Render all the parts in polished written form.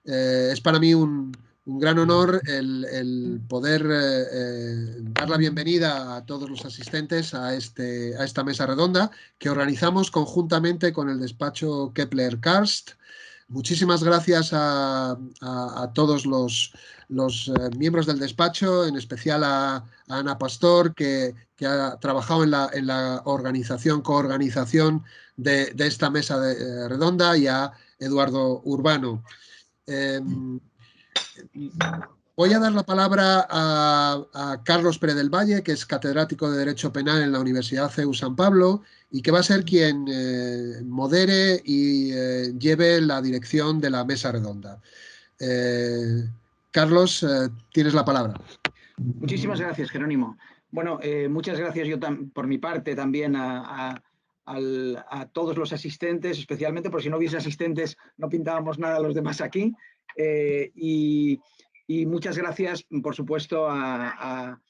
Es para mí un gran honor el poder dar la bienvenida a todos los asistentes a esta mesa redonda que organizamos conjuntamente con el despacho Kepler Karst. Muchísimas gracias a todos los miembros del despacho, en especial a Ana Pastor, que ha trabajado en la coorganización de esta mesa redonda, y a Eduardo Urbano. Voy a dar la palabra a Carlos Pérez del Valle, que es catedrático de Derecho Penal en la Universidad CEU San Pablo y que va a ser quien modere y lleve la dirección de la mesa redonda. Carlos, tienes la palabra. Muchísimas gracias, Jerónimo. Bueno, muchas gracias yo por mi parte también a todos los asistentes, especialmente porque si no hubiese asistentes no pintábamos nada los demás aquí. Y muchas gracias, por supuesto, al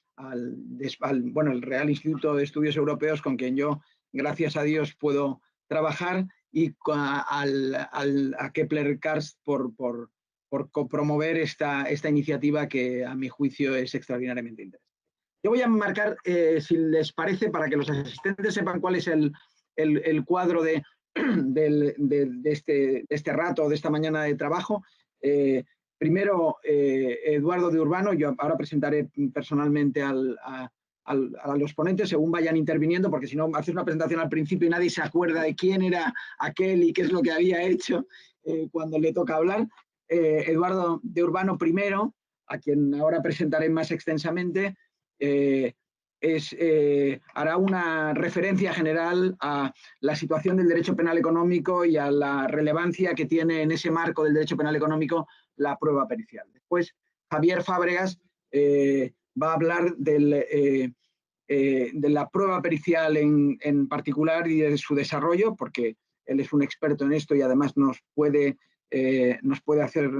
Real Instituto de Estudios Europeos, con quien yo, gracias a Dios, puedo trabajar, y a Kepler Karst por promover esta iniciativa que, a mi juicio, es extraordinariamente interesante. Yo voy a marcar, si les parece, para que los asistentes sepan cuál es el cuadro de este rato, de esta mañana de trabajo. Primero, Eduardo de Urbano. Yo ahora presentaré personalmente a los ponentes según vayan interviniendo, porque si no, haces una presentación al principio y nadie se acuerda de quién era aquel y qué es lo que había hecho cuando le toca hablar. Eduardo de Urbano primero, a quien ahora presentaré más extensamente, hará una referencia general a la situación del derecho penal económico y a la relevancia que tiene en ese marco del derecho penal económico la prueba pericial. Después, Javier Fábregas va a hablar de la prueba pericial en particular y de su desarrollo, porque él es un experto en esto y además nos puede hacer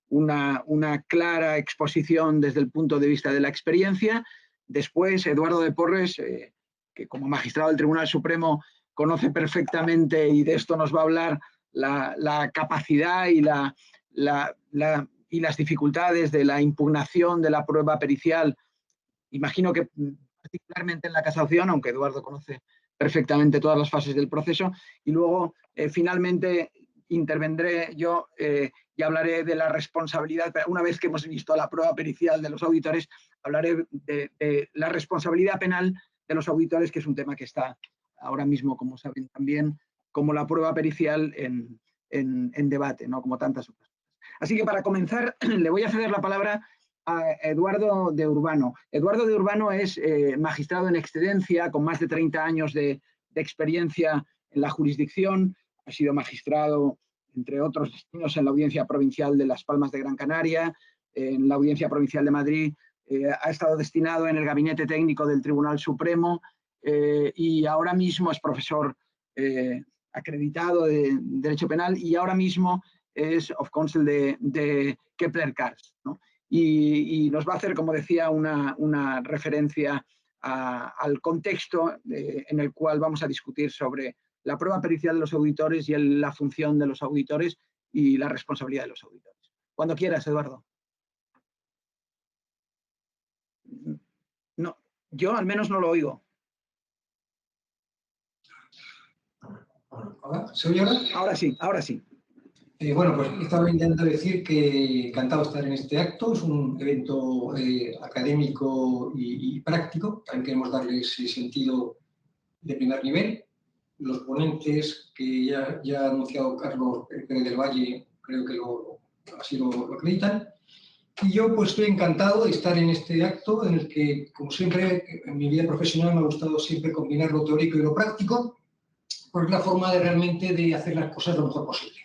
una clara exposición desde el punto de vista de la experiencia. Después, Eduardo de Porres, que como magistrado del Tribunal Supremo conoce perfectamente, y de esto nos va a hablar, la capacidad y las dificultades de la impugnación de la prueba pericial. Imagino que particularmente en la casación, aunque Eduardo conoce perfectamente todas las fases del proceso. Y luego, finalmente, intervendré yo y hablaré de la responsabilidad. Una vez que hemos visto la prueba pericial de los auditores, hablaré de la responsabilidad penal de los auditores, que es un tema que está ahora mismo, como saben también, como la prueba pericial en debate, ¿no? Como tantas otras. Así que, para comenzar, le voy a ceder la palabra a Eduardo de Urbano. Eduardo de Urbano es magistrado en excedencia, con más de 30 años de experiencia en la jurisdicción. Ha sido magistrado, entre otros destinos, en la Audiencia Provincial de Las Palmas de Gran Canaria, en la Audiencia Provincial de Madrid. Ha estado destinado en el Gabinete Técnico del Tribunal Supremo y ahora mismo es profesor acreditado de Derecho Penal, y ahora mismo es of counsel de Kepler Karst, ¿no? Y nos va a hacer, como decía, una referencia al contexto en el cual vamos a discutir sobre la prueba pericial de los auditores y la función de los auditores y la responsabilidad de los auditores. Cuando quieras, Eduardo. No, yo al menos no lo oigo. ¿Hola? ¿Se oye ahora? Ahora sí, ahora sí. Bueno, pues estaba intentando decir que encantado de estar en este acto. Es un evento académico y práctico. También queremos darle ese sentido de primer nivel. Los ponentes que ya ha anunciado Carlos Pérez del Valle, creo que así lo acreditan. Y yo pues estoy encantado de estar en este acto en el que, como siempre, en mi vida profesional me ha gustado siempre combinar lo teórico y lo práctico, porque es la forma de realmente de hacer las cosas lo mejor posible.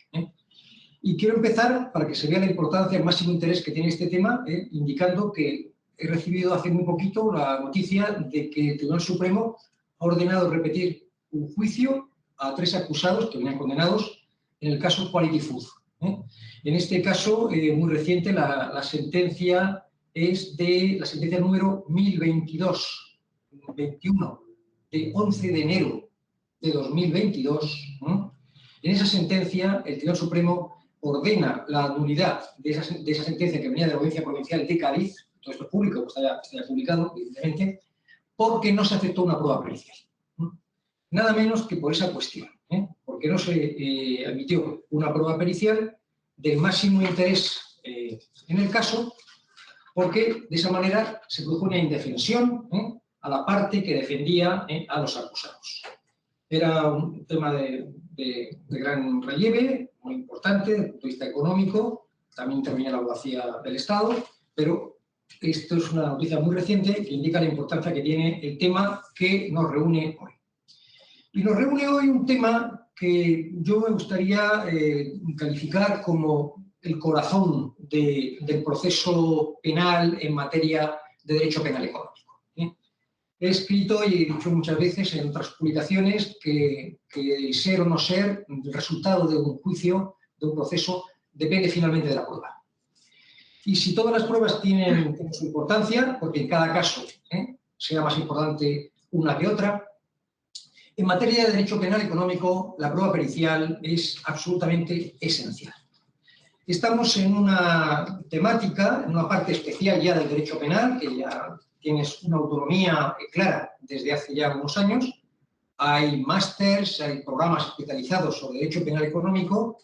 Y quiero empezar, para que se vea la importancia, el máximo interés que tiene este tema, indicando que he recibido hace muy poquito la noticia de que el Tribunal Supremo ha ordenado repetir un juicio a 3 acusados que venían condenados en el caso Quality Food. En este caso, muy reciente, la sentencia es de la sentencia número 1022-21, de 11 de enero de 2022. En esa sentencia, el Tribunal Supremo ordena la nulidad de esa sentencia que venía de la Audiencia Provincial de Cádiz, todo esto es público, está ya publicado, evidentemente, porque no se aceptó una prueba pericial. Nada menos que por esa cuestión, porque no se admitió una prueba pericial del máximo interés en el caso, porque de esa manera se produjo una indefensión a la parte que defendía a los acusados. Era un tema de gran relieve, muy importante desde el punto de vista económico, también intervenía la abogacía del Estado, pero esto es una noticia muy reciente que indica la importancia que tiene el tema que nos reúne hoy. Y nos reúne hoy un tema que yo me gustaría calificar como el corazón del proceso penal en materia de derecho penal económico. He escrito y he dicho muchas veces en otras publicaciones que ser o no ser, el resultado de un juicio, de un proceso, depende finalmente de la prueba. Y si todas las pruebas tienen su importancia, porque en cada caso sea más importante una que otra, en materia de derecho penal económico, la prueba pericial es absolutamente esencial. Estamos en una temática, en una parte especial ya del derecho penal, que ya tienes una autonomía clara desde hace ya unos años. Hay másters, hay programas especializados sobre derecho penal económico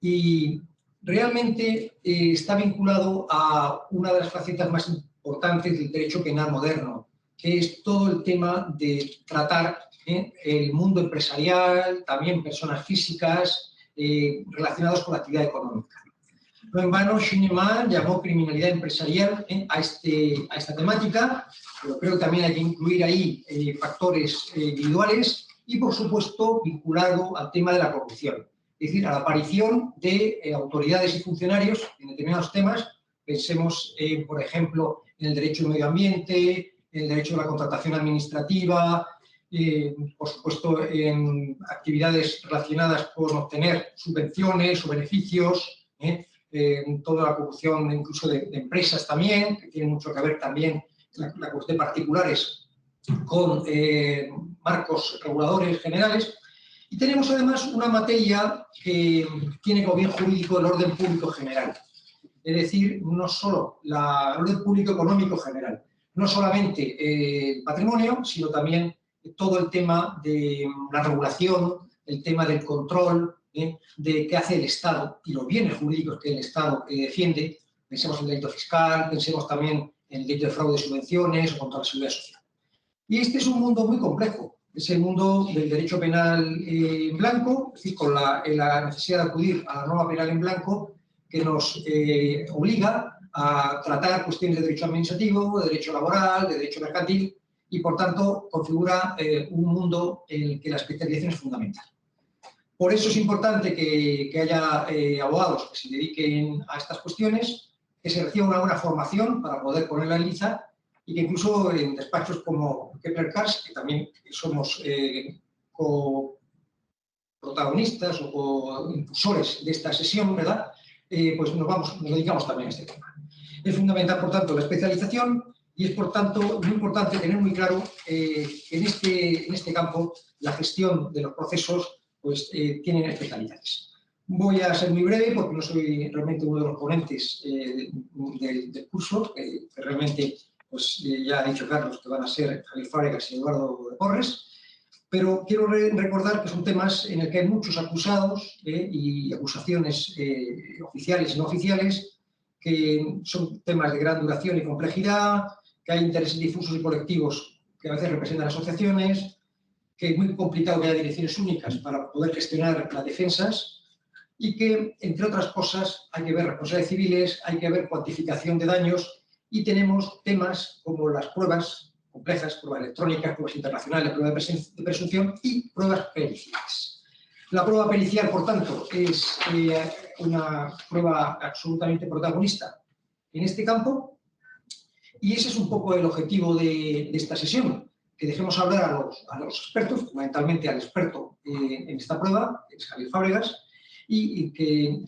y realmente está vinculado a una de las facetas más importantes del derecho penal moderno, que es todo el tema de tratar el mundo empresarial, también personas físicas relacionadas con la actividad económica. No en vano, Schneemann llamó criminalidad empresarial a esta temática, pero creo que también hay que incluir ahí factores individuales y, por supuesto, vinculado al tema de la corrupción. Es decir, a la aparición de autoridades y funcionarios en determinados temas. Pensemos, por ejemplo, en el derecho al medio ambiente, en el derecho a la contratación administrativa, por supuesto, en actividades relacionadas con obtener subvenciones o beneficios, toda la corrupción incluso de empresas también, que tiene mucho que ver también la corrupción de particulares con marcos reguladores generales. Y tenemos además una materia que tiene como bien jurídico el orden público general. Es decir, no solo el orden público económico general, no solamente el patrimonio, sino también todo el tema de la regulación, el tema del control, de qué hace el Estado y los bienes jurídicos que el Estado defiende. Pensemos en el delito fiscal, pensemos también en el delito de fraude de subvenciones o contra la seguridad social. Y este es un mundo muy complejo. Es el mundo del derecho penal en blanco, es decir, con la necesidad de acudir a la norma penal en blanco que nos obliga a tratar cuestiones de derecho administrativo, de derecho laboral, de derecho mercantil y, por tanto, configura un mundo en el que la especialización es fundamental. Por eso es importante que haya abogados que se dediquen a estas cuestiones, que se reciba una buena formación para poder ponerla en liza y que incluso en despachos como Kepler-Cars, que también somos protagonistas o co-impulsores de esta sesión, ¿verdad? Pues nos dedicamos también a este tema. Es fundamental, por tanto, la especialización y es, por tanto, muy importante tener muy claro que en este campo la gestión de los procesos pues, tienen especialidades. Voy a ser muy breve porque no soy realmente uno de los ponentes del curso, que realmente pues, ya ha dicho Carlos que van a ser Javier Fábregas y Eduardo de Porres, pero quiero recordar que son temas en el que hay muchos acusados y acusaciones oficiales y no oficiales, que son temas de gran duración y complejidad, que hay intereses difusos y colectivos que a veces representan asociaciones, que es muy complicado que haya direcciones únicas para poder gestionar las defensas y que, entre otras cosas, hay que ver responsabilidades civiles, hay que ver cuantificación de daños y tenemos temas como las pruebas complejas, pruebas electrónicas, pruebas internacionales, pruebas de presunción y pruebas periciales. La prueba pericial, por tanto, es una prueba absolutamente protagonista en este campo y ese es un poco el objetivo de esta sesión, que dejemos hablar a los expertos, fundamentalmente al experto en esta prueba, que es Javier Fábregas, y que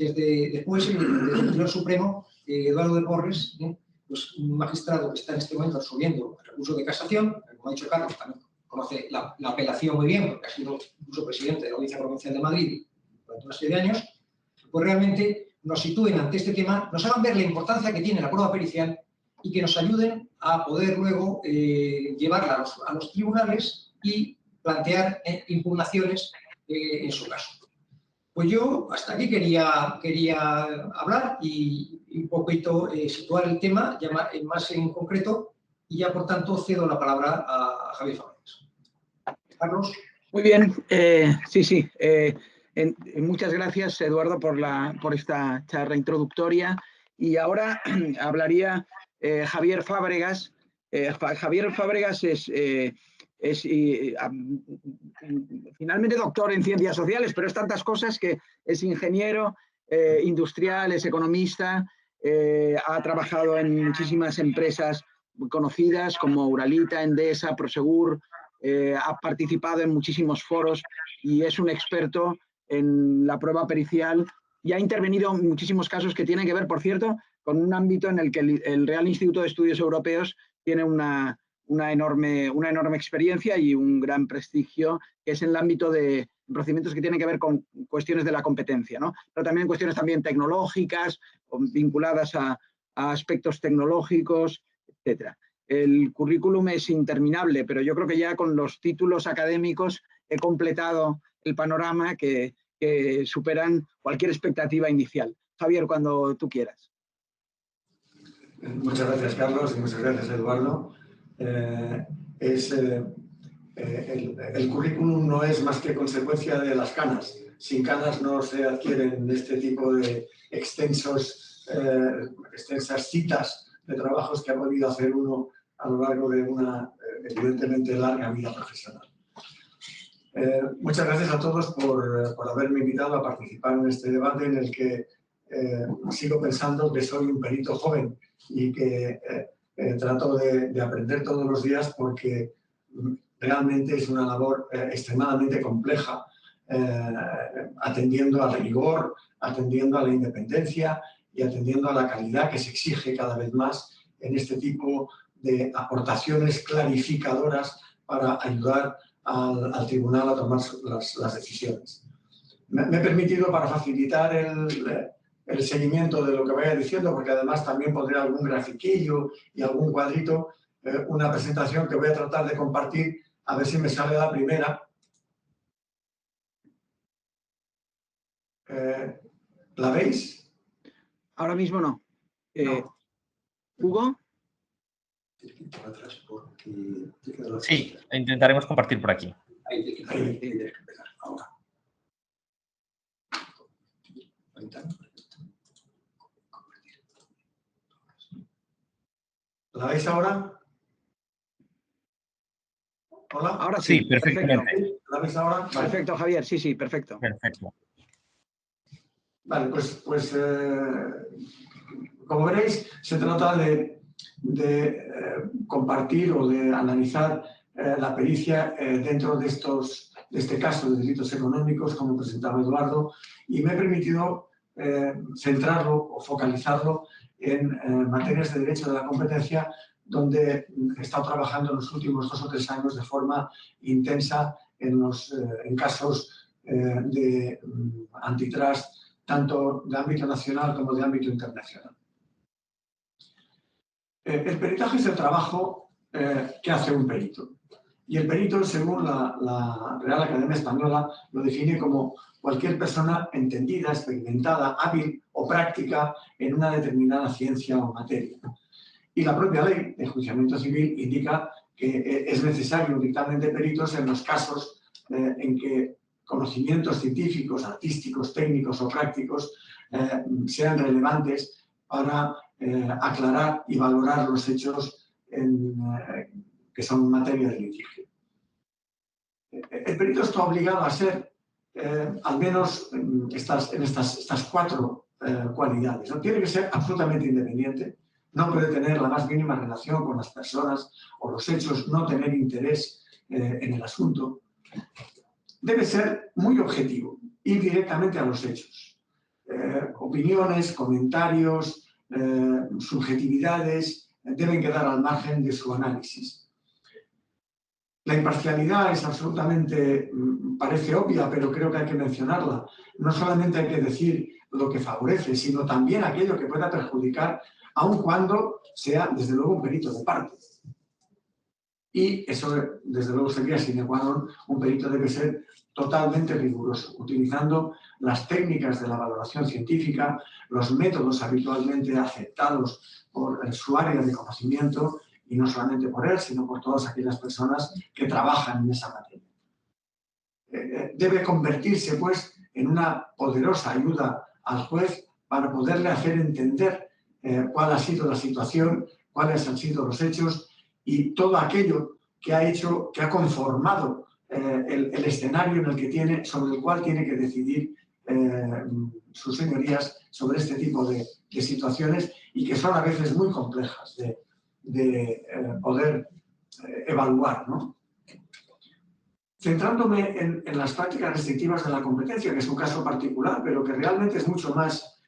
después, desde el Tribunal Supremo, Eduardo de Porres, pues un magistrado que está en este momento resolviendo el recurso de casación, como ha dicho Carlos, también conoce la apelación muy bien, porque ha sido incluso presidente de la Audiencia Provincial de Madrid durante una serie de años, pues realmente nos sitúen ante este tema, nos hagan ver la importancia que tiene la prueba pericial y que nos ayuden a poder luego llevarla a los tribunales y plantear impugnaciones en su caso. Pues yo hasta aquí quería hablar y un poquito situar el tema ya más en concreto, y ya por tanto cedo la palabra a Javier Fábregas. Carlos. Muy bien, sí. Muchas gracias, Eduardo, por esta charla introductoria. Y ahora hablaría Javier Fábregas. Javier Fábregas es finalmente doctor en ciencias sociales, pero es tantas cosas que es ingeniero industrial, es economista, ha trabajado en muchísimas empresas muy conocidas como Uralita, Endesa, Prosegur, ha participado en muchísimos foros y es un experto en la prueba pericial y ha intervenido en muchísimos casos que tienen que ver, por cierto, con un ámbito en el que el Real Instituto de Estudios Europeos tiene una enorme experiencia y un gran prestigio, que es en el ámbito de procedimientos que tienen que ver con cuestiones de la competencia, ¿no? Pero también cuestiones también tecnológicas, vinculadas a aspectos tecnológicos, etcétera. El currículum es interminable, pero yo creo que ya con los títulos académicos he completado el panorama que superan cualquier expectativa inicial. Javier, cuando tú quieras. Muchas gracias, Carlos, y muchas gracias, Eduardo. El currículum no es más que consecuencia de las canas. Sin canas no se adquieren este tipo de extensas citas de trabajos que ha podido hacer uno a lo largo de una, evidentemente, larga vida profesional. Muchas gracias a todos por haberme invitado a participar en este debate en el que sigo pensando que soy un perito joven y que trato de aprender todos los días, porque realmente es una labor extremadamente compleja, atendiendo al rigor, atendiendo a la independencia y atendiendo a la calidad que se exige cada vez más en este tipo de aportaciones clarificadoras para ayudar al tribunal a tomar las decisiones. Me he permitido, para facilitar el seguimiento de lo que vaya diciendo, porque además también pondré algún grafiquillo y algún cuadrito, una presentación que voy a tratar de compartir, a ver si me sale la primera. ¿La veis? Ahora mismo no. No. ¿Hugo? Sí, intentaremos compartir por aquí. Ahí tienes que empezar. Ahora. ¿La veis ahora? ¿Hola? Ahora sí, Sí, perfectamente. perfecto. ¿La veis ahora? Vale. Perfecto, Javier, sí, perfecto. Perfecto. Vale, pues como veréis, se trata de compartir o de analizar la pericia dentro de este caso de delitos económicos, como presentaba Eduardo, y me he permitido centrarlo o focalizarlo en materias de derecho de la competencia, donde he estado trabajando en los últimos 2 o 3 años de forma intensa en casos de antitrust, tanto de ámbito nacional como de ámbito internacional. El peritaje es el trabajo que hace un perito. Y el perito, según la Real Academia Española, lo define como cualquier persona entendida, experimentada, hábil o práctica en una determinada ciencia o materia. Y la propia ley de enjuiciamiento civil indica que es necesario un dictamen de peritos en los casos en que conocimientos científicos, artísticos, técnicos o prácticos sean relevantes para aclarar y valorar los hechos que son materia de litigio. El perito está obligado a ser, al menos en estas 4 cualidades. No tiene que ser absolutamente independiente, no puede tener la más mínima relación con las personas o los hechos, no tener interés en el asunto. Debe ser muy objetivo, ir directamente a los hechos. Opiniones, comentarios, subjetividades deben quedar al margen de su análisis. La imparcialidad es absolutamente, parece obvia, pero creo que hay que mencionarla. No solamente hay que decir lo que favorece, sino también aquello que pueda perjudicar, aun cuando sea, desde luego, un perito de parte. Y eso, desde luego, sería sine qua non, un perito debe ser totalmente riguroso, utilizando las técnicas de la valoración científica, los métodos habitualmente aceptados por su área de conocimiento, y no solamente por él, sino por todas aquellas personas que trabajan en esa materia. Debe convertirse, pues, en una poderosa ayuda al juez para poderle hacer entender cuál ha sido la situación, cuáles han sido los hechos y todo aquello que ha conformado el escenario en el que tiene, sobre el cual tiene que decidir sus señorías sobre este tipo de situaciones, y que son a veces muy complejas de poder evaluar, ¿no? Centrándome en las prácticas restrictivas de la competencia, que es un caso particular, pero que realmente es mucho más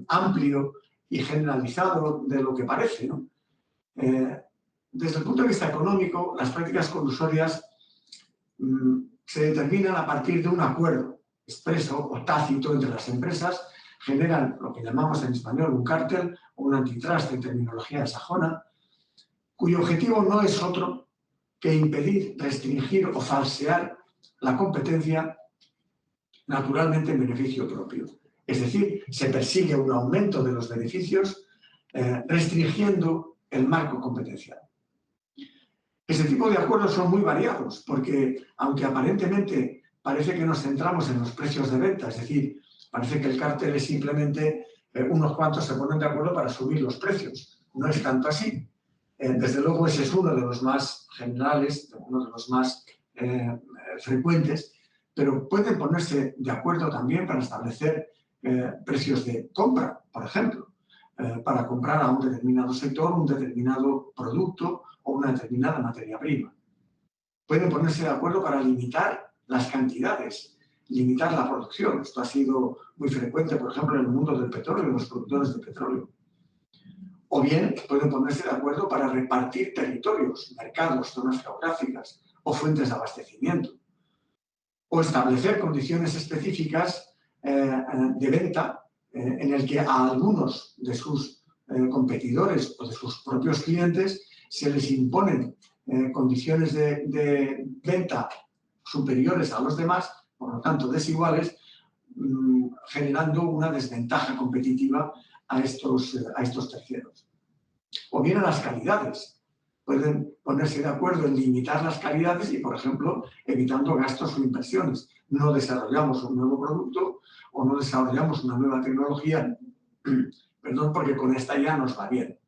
amplio y generalizado de lo que parece, ¿no? Desde el punto de vista económico, las prácticas colusorias se determinan a partir de un acuerdo expreso o tácito entre las empresas, generan lo que llamamos en español un cártel o un antitrust en terminología sajona, cuyo objetivo no es otro que impedir, restringir o falsear la competencia, naturalmente en beneficio propio. Es decir, se persigue un aumento de los beneficios restringiendo el marco competencial. Ese tipo de acuerdos son muy variados porque, aunque aparentemente parece que nos centramos en los precios de venta, es decir, parece que el cártel es simplemente unos cuantos se ponen de acuerdo para subir los precios. No es tanto así. Desde luego ese es uno de los más generales, uno de los más frecuentes, pero pueden ponerse de acuerdo también para establecer precios de compra, por ejemplo, para comprar a un determinado sector, un determinado producto o una determinada materia prima. Pueden ponerse de acuerdo para limitar las cantidades, limitar la producción. Esto ha sido muy frecuente, por ejemplo, en el mundo del petróleo, en los productores de petróleo. O bien pueden ponerse de acuerdo para repartir territorios, mercados, zonas geográficas o fuentes de abastecimiento. O establecer condiciones específicas de venta en el que a algunos de sus competidores o de sus propios clientes se les imponen condiciones de venta superiores a los demás, por lo tanto desiguales, generando una desventaja competitiva a estos terceros. O bien a las calidades. Pueden ponerse de acuerdo en limitar las calidades y, por ejemplo, evitando gastos o inversiones. No desarrollamos un nuevo producto o no desarrollamos una nueva tecnología, perdón, porque con esta ya nos va bien.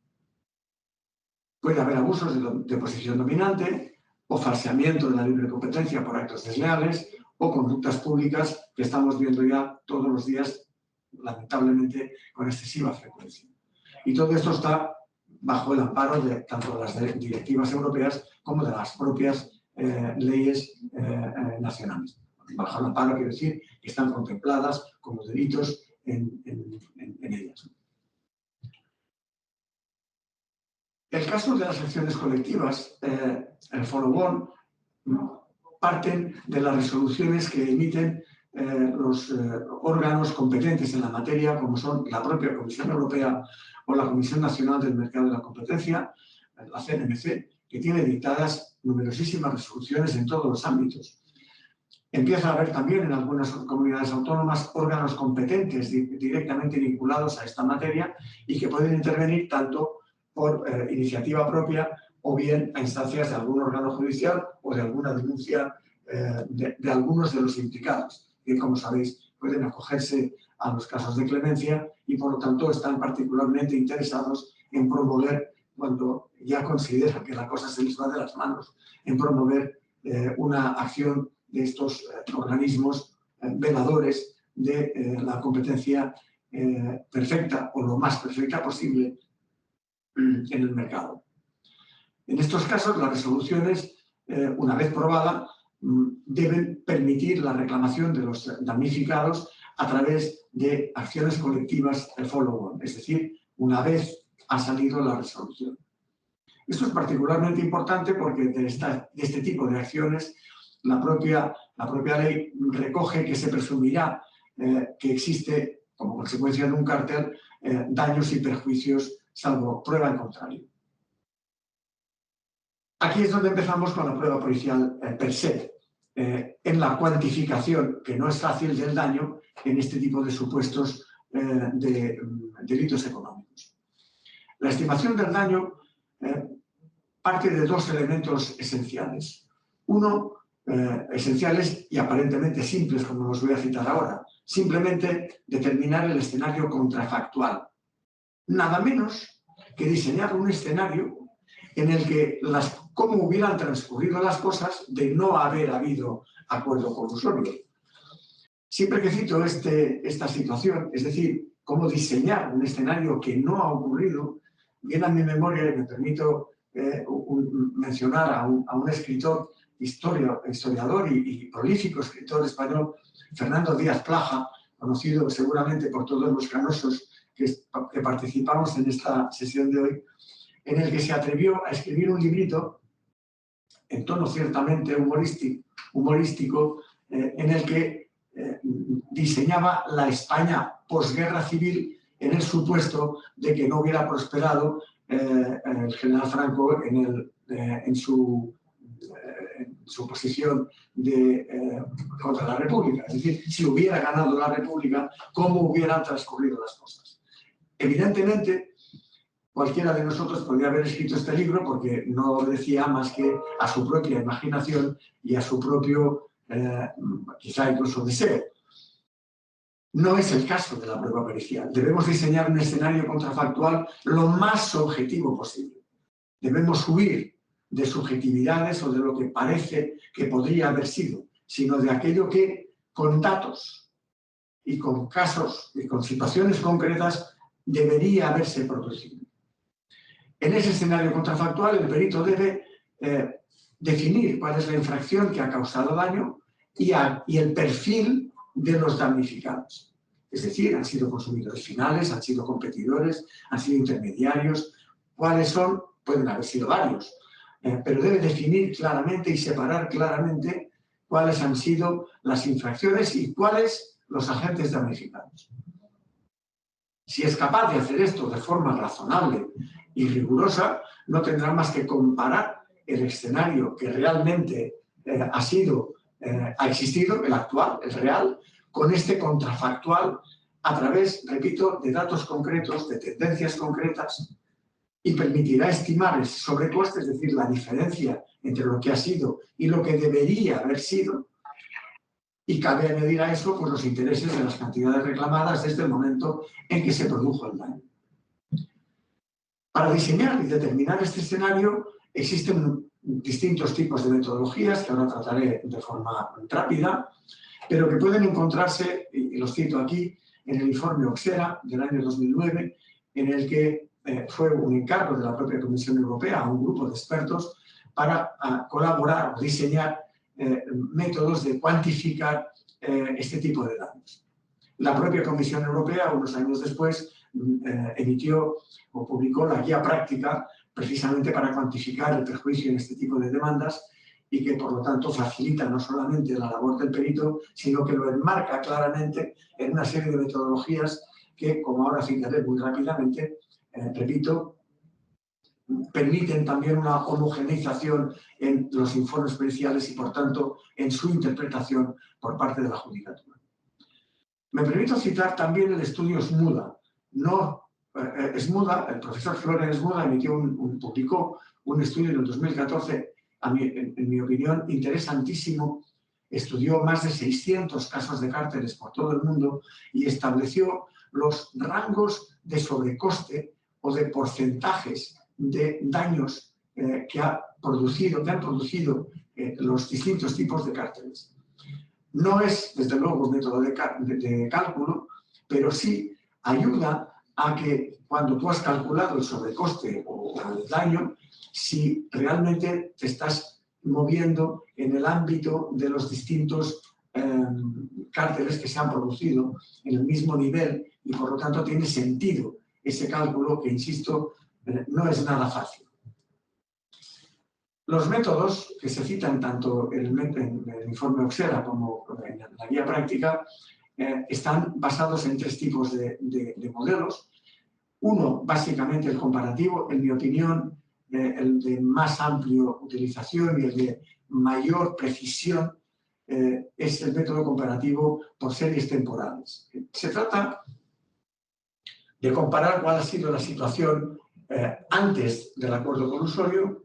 Puede haber abusos de posición dominante o falseamiento de la libre competencia por actos desleales o conductas públicas que estamos viendo ya todos los días, lamentablemente, con excesiva frecuencia. Y todo esto está bajo el amparo de tanto de las directivas europeas como de las propias leyes nacionales. Bajo el amparo quiero decir que están contempladas como delitos en ellas. El caso de las acciones colectivas, el follow-on, parten de las resoluciones que emiten los órganos competentes en la materia, como son la propia Comisión Europea o la Comisión Nacional del Mercado de la Competencia, la CNMC, que tiene dictadas numerosísimas resoluciones en todos los ámbitos. Empieza a haber también en algunas comunidades autónomas órganos competentes directamente vinculados a esta materia y que pueden intervenir tanto por iniciativa propia o bien a instancias de algún órgano judicial o de alguna denuncia de algunos de los implicados, que, como sabéis, pueden acogerse a los casos de clemencia y, por lo tanto, están particularmente interesados en promover, cuando ya consideran que la cosa se les va de las manos, en promover una acción de estos organismos veladores de la competencia perfecta o lo más perfecta posible en el mercado. En estos casos, las resoluciones, una vez probada, deben permitir la reclamación de los damnificados a través de acciones colectivas de follow-on, es decir, una vez ha salido la resolución. Esto es particularmente importante porque de este tipo de acciones la propia ley recoge que se presumirá que existe como consecuencia de un cártel, daños y perjuicios, salvo prueba en contrario. Aquí es donde empezamos con la prueba policial per se, en la cuantificación, que no es fácil, del daño en este tipo de supuestos de delitos económicos. La estimación del daño parte de dos elementos esenciales. Uno, esenciales y aparentemente simples, como los voy a citar ahora. Simplemente determinar el escenario contrafactual. Nada menos que diseñar un escenario en el que cómo hubieran transcurrido las cosas de no haber habido acuerdo colusorio. Siempre que cito esta situación, es decir, cómo diseñar un escenario que no ha ocurrido, viene a mi memoria, y me permito mencionar a un escritor, historiador y prolífico escritor español, Fernando Díaz Plaja, conocido seguramente por todos los canosos que participamos en esta sesión de hoy, en el que se atrevió a escribir un librito en tono ciertamente humorístico, en el que diseñaba la España posguerra civil en el supuesto de que no hubiera prosperado el general Franco en su posición contra la República. Es decir, si hubiera ganado la República, ¿cómo hubieran transcurrido las cosas? Evidentemente, cualquiera de nosotros podría haber escrito este libro porque no obedecía más que a su propia imaginación y a su propio, quizá incluso deseo. No es el caso de la prueba pericial. Debemos diseñar un escenario contrafactual lo más objetivo posible. Debemos huir de subjetividades o de lo que parece que podría haber sido, sino de aquello que, con datos y con casos y con situaciones concretas, debería haberse producido. En ese escenario contrafactual, el perito debe definir cuál es la infracción que ha causado daño y el perfil de los damnificados. Es decir, han sido consumidores finales, han sido competidores, han sido intermediarios. ¿Cuáles son? Pueden haber sido varios, pero debe definir claramente y separar claramente cuáles han sido las infracciones y cuáles los agentes damnificados. Si es capaz de hacer esto de forma razonable y rigurosa, no tendrá más que comparar el escenario que realmente ha existido, el actual, el real, con este contrafactual a través, repito, de datos concretos, de tendencias concretas, y permitirá estimar el sobrecoste, es decir, la diferencia entre lo que ha sido y lo que debería haber sido, y cabe añadir a eso pues, los intereses de las cantidades reclamadas desde el momento en que se produjo el daño. Para diseñar y determinar este escenario existen distintos tipos de metodologías que ahora trataré de forma rápida, pero que pueden encontrarse, y los cito aquí, en el informe Oxera del año 2009, en el que fue un encargo de la propia Comisión Europea a un grupo de expertos para colaborar o diseñar métodos de cuantificar este tipo de daños. La propia Comisión Europea, unos años después, emitió o publicó la guía práctica precisamente para cuantificar el perjuicio en este tipo de demandas y que, por lo tanto, facilita no solamente la labor del perito, sino que lo enmarca claramente en una serie de metodologías que, como ahora citaré muy rápidamente, repito, permiten también una homogeneización en los informes periciales y, por tanto, en su interpretación por parte de la Judicatura. Me permito citar también el estudio SMUDA. SMUDA, el profesor Florent SMUDA publicó un estudio en el 2014, en mi opinión, interesantísimo. Estudió más de 600 casos de cárteles por todo el mundo y estableció los rangos de sobrecoste o de porcentajes de daños que han producido los distintos tipos de cárteles. No es, desde luego, un método de cálculo, pero sí ayuda a que cuando tú has calculado el sobrecoste o el daño, si realmente te estás moviendo en el ámbito de los distintos cárteles que se han producido en el mismo nivel y, por lo tanto, tiene sentido ese cálculo que, insisto, no es nada fácil. Los métodos que se citan tanto en el informe Oxera como en la guía práctica están basados en 3 tipos de modelos. Uno, básicamente el comparativo, en mi opinión, el de más amplia utilización y el de mayor precisión, es el método comparativo por series temporales. Se trata de comparar cuál ha sido la situación antes del acuerdo colusorio,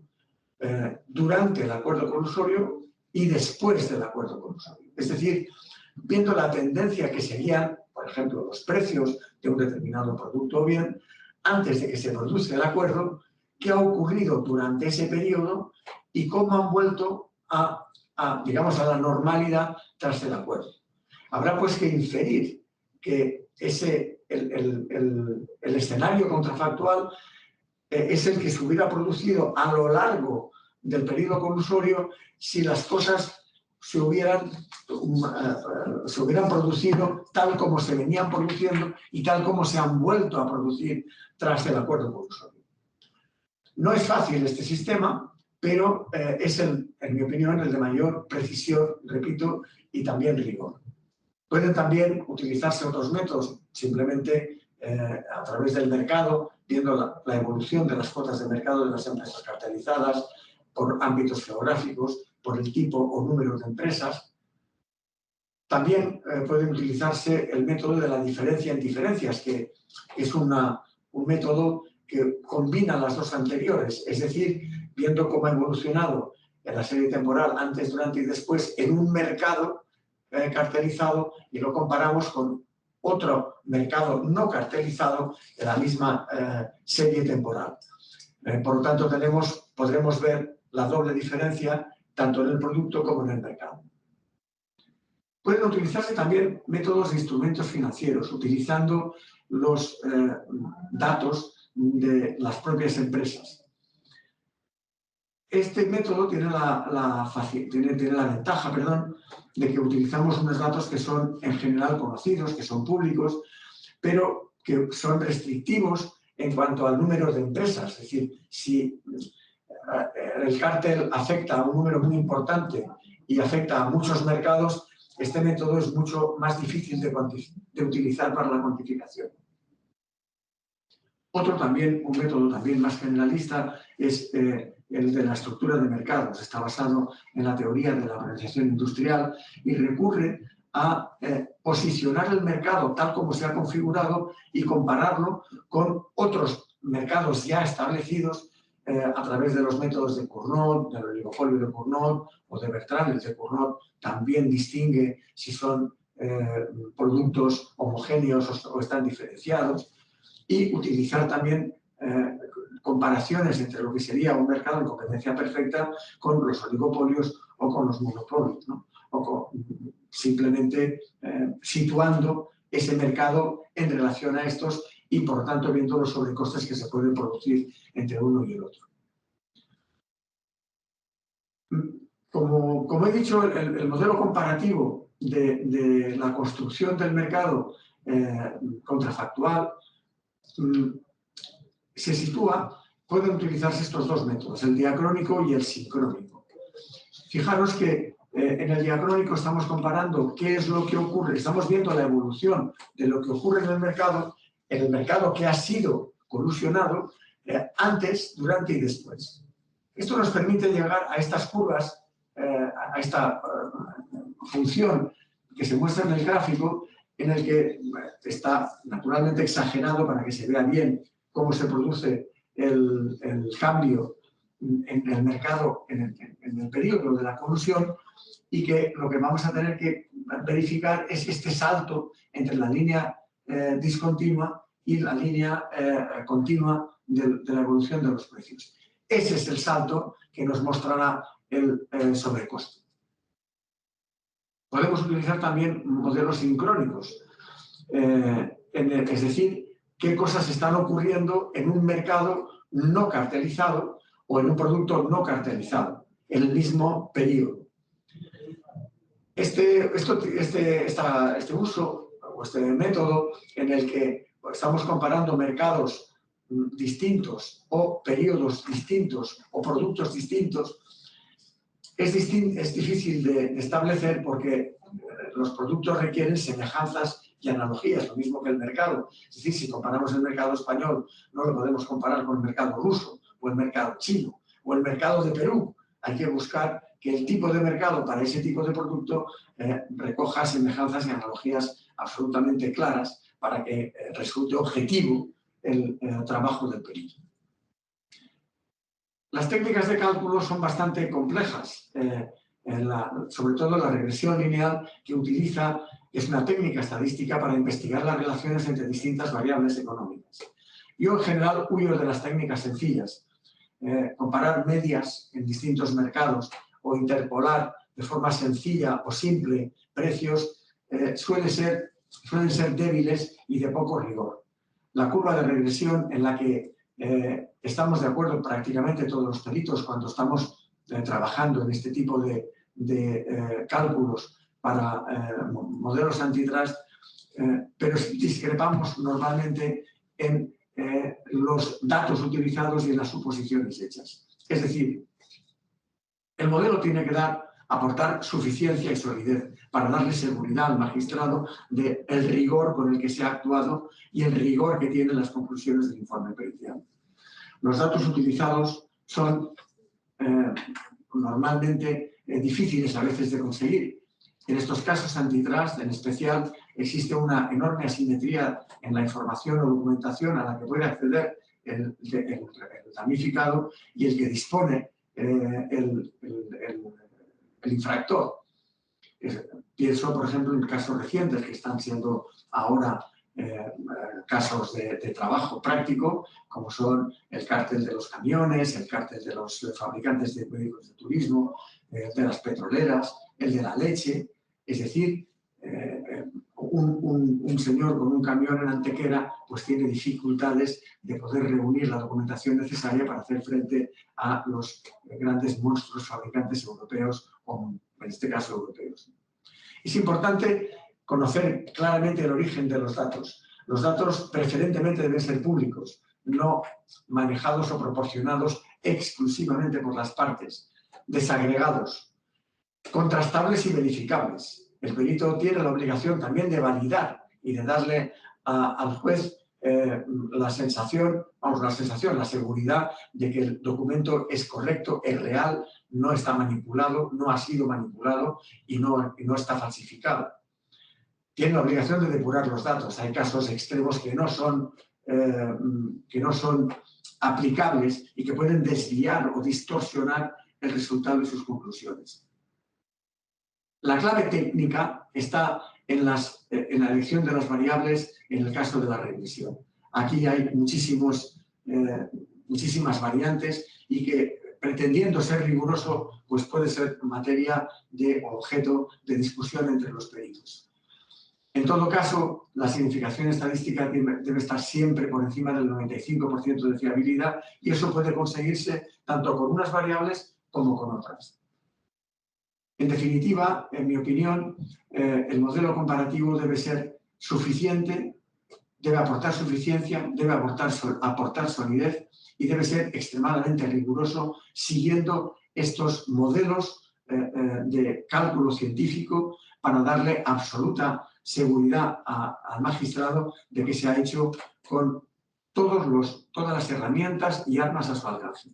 durante el acuerdo colusorio y después del acuerdo colusorio. Es decir, viendo la tendencia que seguían, por ejemplo, los precios de un determinado producto o bien, antes de que se produzca el acuerdo, qué ha ocurrido durante ese periodo y cómo han vuelto digamos, a la normalidad tras el acuerdo. Habrá pues que inferir que el escenario contrafactual es el que se hubiera producido a lo largo del periodo colusorio si las cosas se hubieran producido tal como se venían produciendo y tal como se han vuelto a producir tras el acuerdo colusorio. No es fácil este sistema, pero es, en mi opinión, el de mayor precisión, repito, y también rigor. Pueden también utilizarse otros métodos, simplemente a través del mercado, viendo la evolución de las cuotas de mercado de las empresas cartelizadas, por ámbitos geográficos, por el tipo o número de empresas. También puede utilizarse el método de la diferencia en diferencias, que es un método que combina las dos anteriores, es decir, viendo cómo ha evolucionado en la serie temporal antes, durante y después en un mercado cartelizado y lo comparamos con otro mercado no cartelizado en la misma serie temporal. Por lo tanto, podremos ver la doble diferencia tanto en el producto como en el mercado. Pueden utilizarse también métodos de instrumentos financieros, utilizando los datos de las propias empresas. Este método tiene la ventaja de que utilizamos unos datos que son en general conocidos, que son públicos, pero que son restrictivos en cuanto al número de empresas. Es decir, si el cártel afecta a un número muy importante y afecta a muchos mercados, este método es mucho más difícil de utilizar para la cuantificación. Un método también más generalista es el de la estructura de mercados. Está basado en la teoría de la organización industrial y recurre a posicionar el mercado tal como se ha configurado y compararlo con otros mercados ya establecidos a través de los métodos de Cournot, del oligopolio de Cournot o de Bertrand. El de Cournot también distingue si son productos homogéneos o están diferenciados, y utilizar también comparaciones entre lo que sería un mercado en competencia perfecta con los oligopolios o con los monopolios, ¿no? O simplemente situando ese mercado en relación a estos y, por lo tanto, viendo los sobrecostes que se pueden producir entre uno y el otro. Como he dicho, el modelo comparativo de la construcción del mercado contrafactual se sitúa, pueden utilizarse estos dos métodos, el diacrónico y el sincrónico. Fijaros que en el diacrónico estamos comparando qué es lo que ocurre, estamos viendo la evolución de lo que ocurre en el mercado que ha sido colusionado antes, durante y después. Esto nos permite llegar a estas curvas, a esta función que se muestra en el gráfico, en el que está naturalmente exagerado para que se vea bien cómo se produce el cambio en el mercado, en el periodo de la colusión, y que lo que vamos a tener que verificar es este salto entre la línea discontinua y la línea continua de la evolución de los precios. Ese es el salto que nos mostrará el sobrecoste. Podemos utilizar también modelos sincrónicos, es decir, qué cosas están ocurriendo en un mercado no cartelizado o en un producto no cartelizado en el mismo periodo. Este uso o este método en el que estamos comparando mercados distintos o periodos distintos o productos distintos es difícil de establecer porque los productos requieren semejanzas y analogías, lo mismo que el mercado. Es decir, si comparamos el mercado español, no lo podemos comparar con el mercado ruso, o el mercado chino, o el mercado de Perú. Hay que buscar que el tipo de mercado para ese tipo de producto recoja semejanzas y analogías absolutamente claras para que resulte objetivo el trabajo del perito. Las técnicas de cálculo son bastante complejas, sobre todo la regresión lineal que utiliza, es una técnica estadística para investigar las relaciones entre distintas variables económicas. Yo en general huyo de las técnicas sencillas. Comparar medias en distintos mercados o interpolar de forma sencilla o simple precios suelen ser débiles y de poco rigor. La curva de regresión en la que estamos de acuerdo prácticamente todos los peritos cuando estamos trabajando en este tipo de cálculos para modelos antitrust, pero discrepamos normalmente en los datos utilizados y en las suposiciones hechas. Es decir, el modelo tiene que aportar suficiencia y solidez para darle seguridad al magistrado del rigor con el que se ha actuado y el rigor que tienen las conclusiones del informe pericial. Los datos utilizados son normalmente difíciles a veces de conseguir. En estos casos antitrust, en especial, existe una enorme asimetría en la información o documentación a la que puede acceder el damnificado y el que dispone el infractor. Pienso, por ejemplo, en casos recientes que están siendo ahora casos de trabajo práctico, como son el cártel de los camiones, el cártel de los fabricantes de vehículos de turismo, de las petroleras, el de la leche. Es decir, un señor con un camión en Antequera pues tiene dificultades de poder reunir la documentación necesaria para hacer frente a los grandes monstruos fabricantes europeos, o en este caso europeos. Es importante conocer claramente el origen de los datos. Los datos preferentemente deben ser públicos, no manejados o proporcionados exclusivamente por las partes, desagregados, contrastables y verificables. El perito tiene la obligación también de validar y de darle al juez la seguridad de que el documento es correcto, es real, no está manipulado, no ha sido manipulado y no está falsificado. Tiene la obligación de depurar los datos. Hay casos extremos que no son aplicables y que pueden desviar o distorsionar el resultado y sus conclusiones. La clave técnica está en la elección de las variables en el caso de la regresión. Aquí hay muchísimas variantes y que, pretendiendo ser riguroso, pues puede ser materia de objeto de discusión entre los peritos. En todo caso, la significación estadística debe estar siempre por encima del 95% de fiabilidad y eso puede conseguirse tanto con unas variables como con otras. En definitiva, en mi opinión, el modelo comparativo debe ser suficiente, debe aportar suficiencia, debe aportar solidez y debe ser extremadamente riguroso siguiendo estos modelos de cálculo científico para darle absoluta seguridad al magistrado de que se ha hecho con todas las herramientas y armas a su alcance.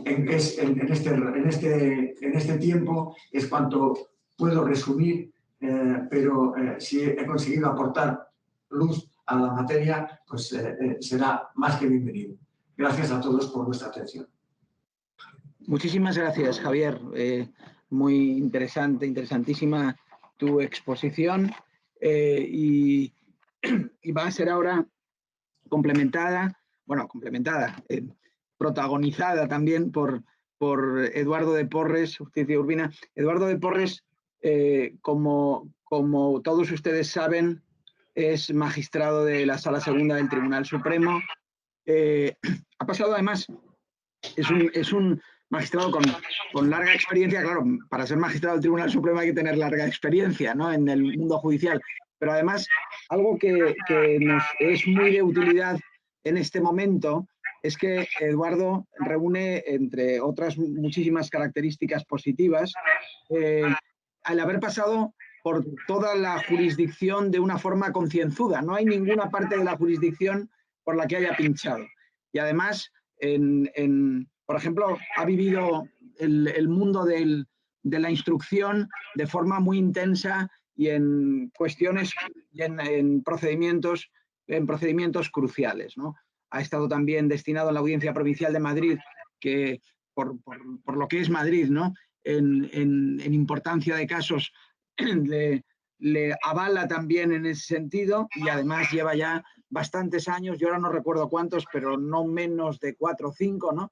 En este tiempo es cuanto puedo resumir, pero si he conseguido aportar luz a la materia, pues será más que bienvenido. Gracias a todos por vuestra atención. Muchísimas gracias, Javier. Muy interesante, interesantísima tu exposición y va a ser ahora protagonizada también por Eduardo de Porres, Justicia Urbina. Eduardo de Porres, como todos ustedes saben, es magistrado de la Sala Segunda del Tribunal Supremo. Ha pasado además, es un magistrado con larga experiencia. Claro, para ser magistrado del Tribunal Supremo hay que tener larga experiencia, ¿no?, en el mundo judicial. Pero además, algo que nos es muy de utilidad en este momento es que Eduardo reúne, entre otras muchísimas características positivas, al haber pasado por toda la jurisdicción de una forma concienzuda. No hay ninguna parte de la jurisdicción por la que haya pinchado. Y además, por ejemplo, ha vivido el mundo de la instrucción de forma muy intensa y en cuestiones, en procedimientos cruciales, ¿no? Ha estado también destinado en la Audiencia Provincial de Madrid, que por lo que es Madrid, ¿no? En importancia de casos le avala también en ese sentido, y además lleva ya bastantes años, yo ahora no recuerdo cuántos, pero no menos de 4 o 5, ¿no?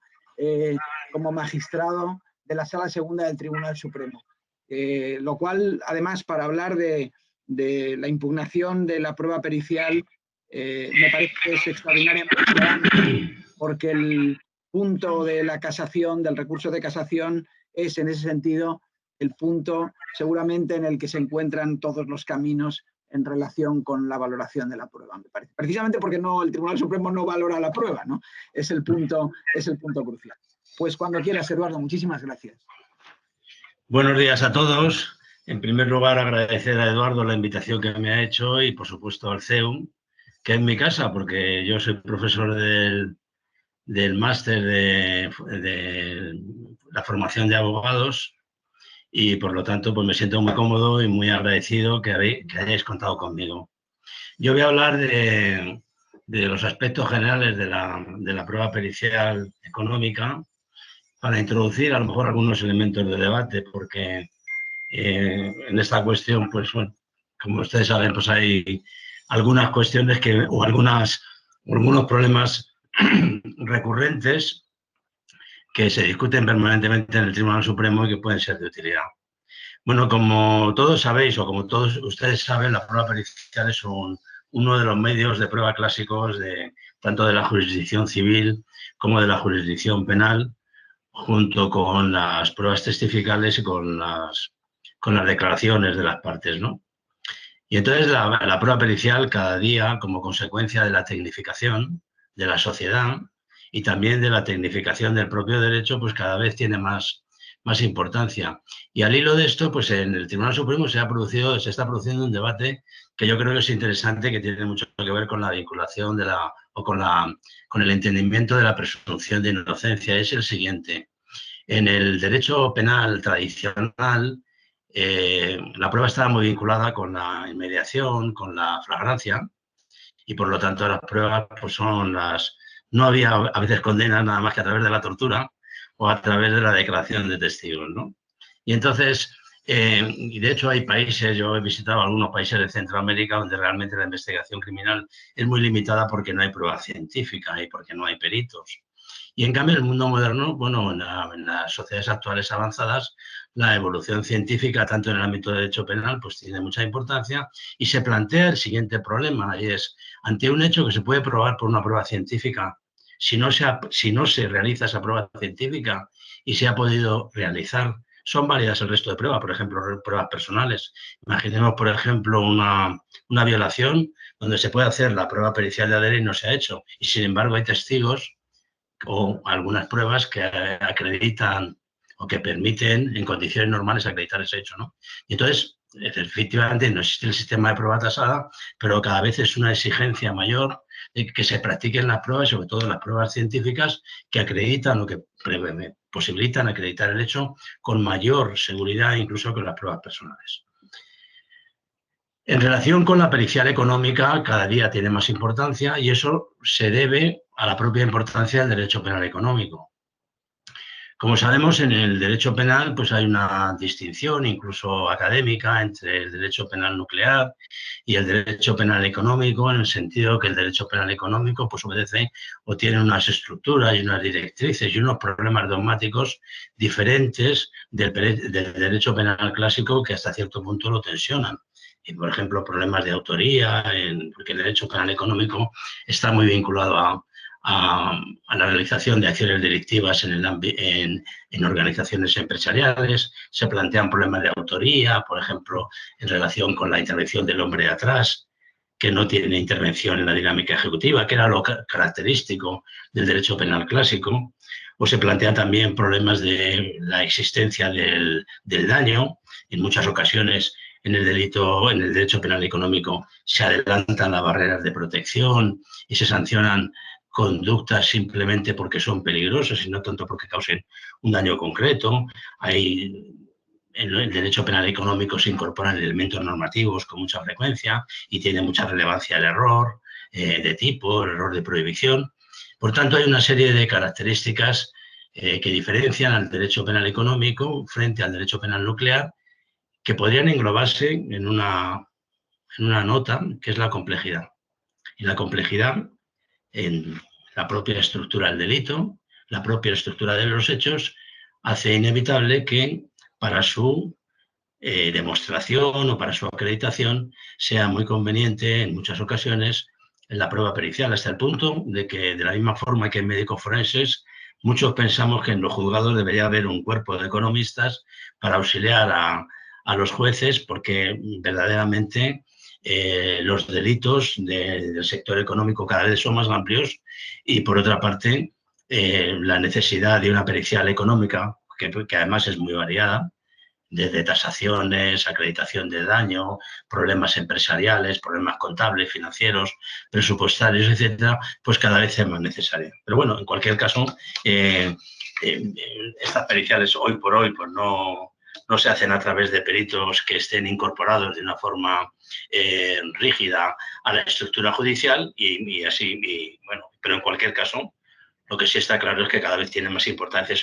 Como magistrado de la Sala Segunda del Tribunal Supremo. Lo cual, además, para hablar de la impugnación de la prueba pericial, me parece que es extraordinariamente relevante, porque el punto de la casación, del recurso de casación, es en ese sentido el punto seguramente en el que se encuentran todos los caminos en relación con la valoración de la prueba, me parece. Precisamente porque el Tribunal Supremo no valora la prueba, ¿no? Es el punto crucial. Pues cuando quieras, Eduardo, muchísimas gracias. Buenos días a todos. En primer lugar, agradecer a Eduardo la invitación que me ha hecho y, por supuesto, al CEUM, que es mi casa, porque yo soy profesor del máster de la formación de abogados y, por lo tanto, pues me siento muy cómodo y muy agradecido que hayáis contado conmigo. Yo voy a hablar de los aspectos generales de la prueba pericial económica para introducir a lo mejor algunos elementos de debate, porque en esta cuestión, pues bueno, como ustedes saben, pues hay algunas cuestiones o algunos problemas recurrentes que se discuten permanentemente en el Tribunal Supremo y que pueden ser de utilidad. Bueno, como todos sabéis, o como todos ustedes saben, la prueba pericial es uno de los medios de prueba clásicos tanto de la jurisdicción civil como de la jurisdicción penal, junto con las pruebas testificales y con las declaraciones de las partes, ¿no? Y entonces la prueba pericial cada día, como consecuencia de la tecnificación de la sociedad y también de la tecnificación del propio derecho, pues cada vez tiene más importancia. Y al hilo de esto, pues en el Tribunal Supremo se está produciendo un debate que yo creo que es interesante, que tiene mucho que ver con la vinculación con el entendimiento de la presunción de inocencia. Es el siguiente. En el derecho penal tradicional, la prueba estaba muy vinculada con la inmediación, con la flagrancia, y por lo tanto las pruebas pues no había a veces condenas nada más que a través de la tortura o a través de la declaración de testigos, ¿no? Y entonces, y de hecho hay países, yo he visitado algunos países de Centroamérica donde realmente la investigación criminal es muy limitada porque no hay prueba científica y porque no hay peritos. Y en cambio, en el mundo moderno, bueno, en las sociedades actuales avanzadas, la evolución científica, tanto en el ámbito de derecho penal, pues tiene mucha importancia y se plantea el siguiente problema, y es, ante un hecho que se puede probar por una prueba científica, si no se realiza esa prueba científica y se ha podido realizar, son válidas el resto de pruebas, por ejemplo, pruebas personales. Imaginemos, por ejemplo, una violación donde se puede hacer la prueba pericial de ADN y no se ha hecho, y sin embargo hay testigos o algunas pruebas que acreditan o que permiten en condiciones normales acreditar ese hecho, ¿no? Y entonces, efectivamente, no existe el sistema de prueba tasada, pero cada vez es una exigencia mayor de que se practiquen las pruebas, sobre todo las pruebas científicas, que acreditan o que posibilitan acreditar el hecho con mayor seguridad incluso que las pruebas personales. En relación con la pericial económica, cada día tiene más importancia y eso se debe a la propia importancia del derecho penal económico. Como sabemos, en el derecho penal pues hay una distinción, incluso académica, entre el derecho penal nuclear y el derecho penal económico, en el sentido que el derecho penal económico pues obedece o tiene unas estructuras y unas directrices y unos problemas dogmáticos diferentes del derecho penal clásico, que hasta cierto punto lo tensionan. Y, por ejemplo, problemas de autoría, porque el derecho penal económico está muy vinculado a la realización de acciones delictivas en organizaciones empresariales. Se plantean problemas de autoría, por ejemplo, en relación con la intervención del hombre de atrás, que no tiene intervención en la dinámica ejecutiva, que era lo característico del derecho penal clásico, o se plantean también problemas de la existencia del daño. En muchas ocasiones en el derecho penal económico se adelantan las barreras de protección y se sancionan conductas simplemente porque son peligrosas y no tanto porque causen un daño concreto. En el derecho penal económico se incorporan elementos normativos con mucha frecuencia y tiene mucha relevancia el error de tipo, el error de prohibición. Por tanto, hay una serie de características que diferencian al derecho penal económico frente al derecho penal nuclear, que podrían englobarse en una nota, que es la complejidad. Y la complejidad en la propia estructura del delito, la propia estructura de los hechos, hace inevitable que para su demostración o para su acreditación sea muy conveniente en muchas ocasiones la prueba pericial, hasta el punto de que, de la misma forma que en médicos forenses, muchos pensamos que en los juzgados debería haber un cuerpo de economistas para auxiliar a los jueces, porque verdaderamente los delitos del sector económico cada vez son más amplios y, por otra parte, la necesidad de una pericial económica, que además es muy variada, desde tasaciones, acreditación de daño, problemas empresariales, problemas contables, financieros, presupuestarios, etcétera, pues cada vez es más necesaria. Pero bueno, en cualquier caso, estas periciales hoy por hoy pues no se hacen a través de peritos que estén incorporados de una forma rígida a la estructura judicial bueno, pero en cualquier caso, lo que sí está claro es que cada vez tienen más importancia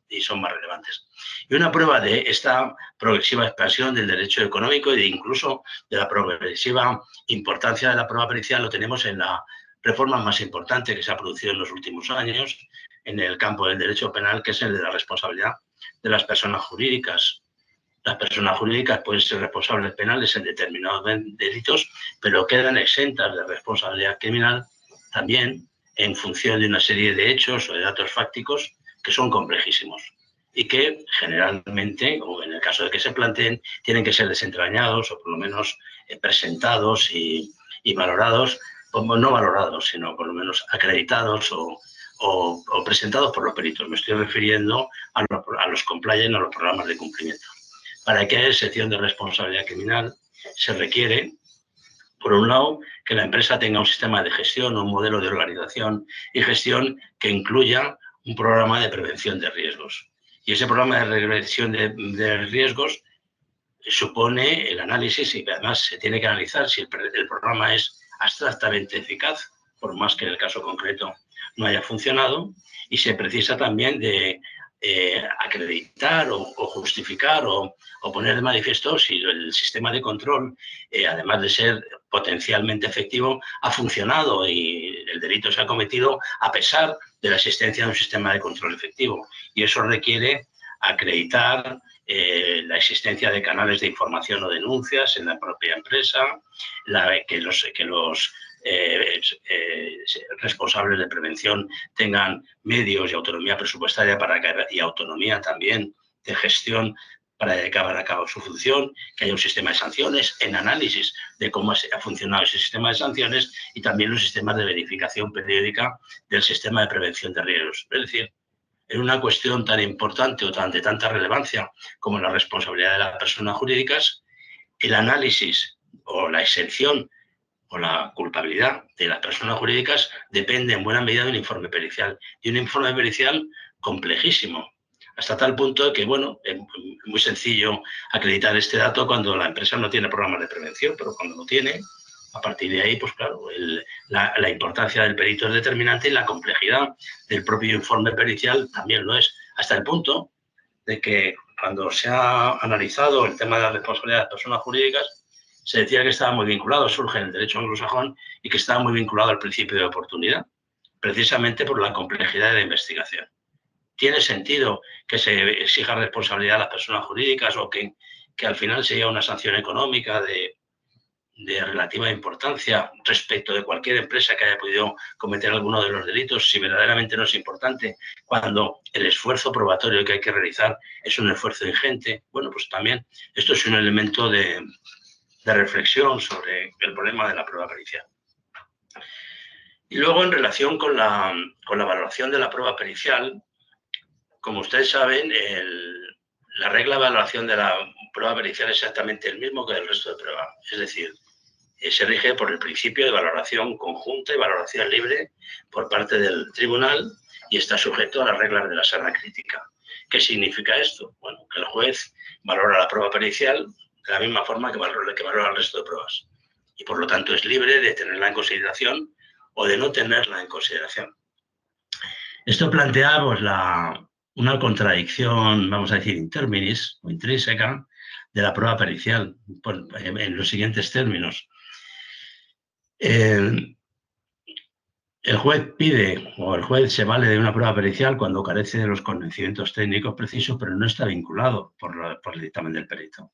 y son más relevantes. Y una prueba de esta progresiva expansión del derecho económico e incluso de la progresiva importancia de la prueba pericial lo tenemos en la reforma más importante que se ha producido en los últimos años en el campo del derecho penal, que es el de la responsabilidad de las personas jurídicas. Las personas jurídicas pueden ser responsables penales en determinados delitos, pero quedan exentas de responsabilidad criminal también en función de una serie de hechos o de datos fácticos que son complejísimos y que generalmente, o en el caso de que se planteen, tienen que ser desentrañados o por lo menos presentados y valorados, no valorados, sino por lo menos acreditados o presentados por los peritos. Me estoy refiriendo a los compliance, a los programas de cumplimiento. Para que haya excepción de responsabilidad criminal se requiere, por un lado, que la empresa tenga un sistema de gestión o un modelo de organización y gestión que incluya un programa de prevención de riesgos. Y ese programa de prevención de riesgos supone el análisis y además se tiene que analizar si el programa es abstractamente eficaz, por más que en el caso concreto no haya funcionado, y se precisa también de acreditar o justificar o poner de manifiesto si el sistema de control, además de ser potencialmente efectivo, ha funcionado y el delito se ha cometido a pesar de la existencia de un sistema de control efectivo. Y eso requiere acreditar la existencia de canales de información o denuncias en la propia empresa, que los responsables de prevención tengan medios y autonomía presupuestaria y autonomía también de gestión para llevar a cabo su función, que haya un sistema de sanciones en análisis de cómo ha funcionado ese sistema de sanciones y también los sistemas de verificación periódica del sistema de prevención de riesgos. Es decir, en una cuestión tan importante o de tanta relevancia como la responsabilidad de las personas jurídicas, el análisis o la exención o la culpabilidad de las personas jurídicas depende en buena medida de un informe pericial. Y un informe pericial complejísimo, hasta tal punto que, bueno, es muy sencillo acreditar este dato cuando la empresa no tiene programas de prevención, pero cuando lo tiene, a partir de ahí, pues claro, la importancia del perito es determinante y la complejidad del propio informe pericial también lo es, hasta el punto de que cuando se ha analizado el tema de la responsabilidad de las personas jurídicas, se decía que estaba muy vinculado, surge en el derecho anglosajón, y que estaba muy vinculado al principio de oportunidad, precisamente por la complejidad de la investigación. ¿Tiene sentido que se exija responsabilidad a las personas jurídicas o que al final se lleve una sanción económica de relativa importancia respecto de cualquier empresa que haya podido cometer alguno de los delitos, si verdaderamente no es importante, cuando el esfuerzo probatorio que hay que realizar es un esfuerzo ingente? Bueno, pues también esto es un elemento de de reflexión sobre el problema de la prueba pericial. Y luego, en relación con la valoración de la prueba pericial, como ustedes saben, la regla de valoración de la prueba pericial es exactamente el mismo que el resto de pruebas. Es decir, se rige por el principio de valoración conjunta y valoración libre por parte del tribunal y está sujeto a las reglas de la sana crítica. ¿Qué significa esto? Bueno, que el juez valora la prueba pericial de la misma forma que valora el resto de pruebas. Y por lo tanto es libre de tenerla en consideración o de no tenerla en consideración. Esto plantea pues, una contradicción, vamos a decir, interminis o intrínseca de la prueba pericial en los siguientes términos. El juez pide o el juez se vale de una prueba pericial cuando carece de los conocimientos técnicos precisos, pero no está vinculado por el dictamen del perito.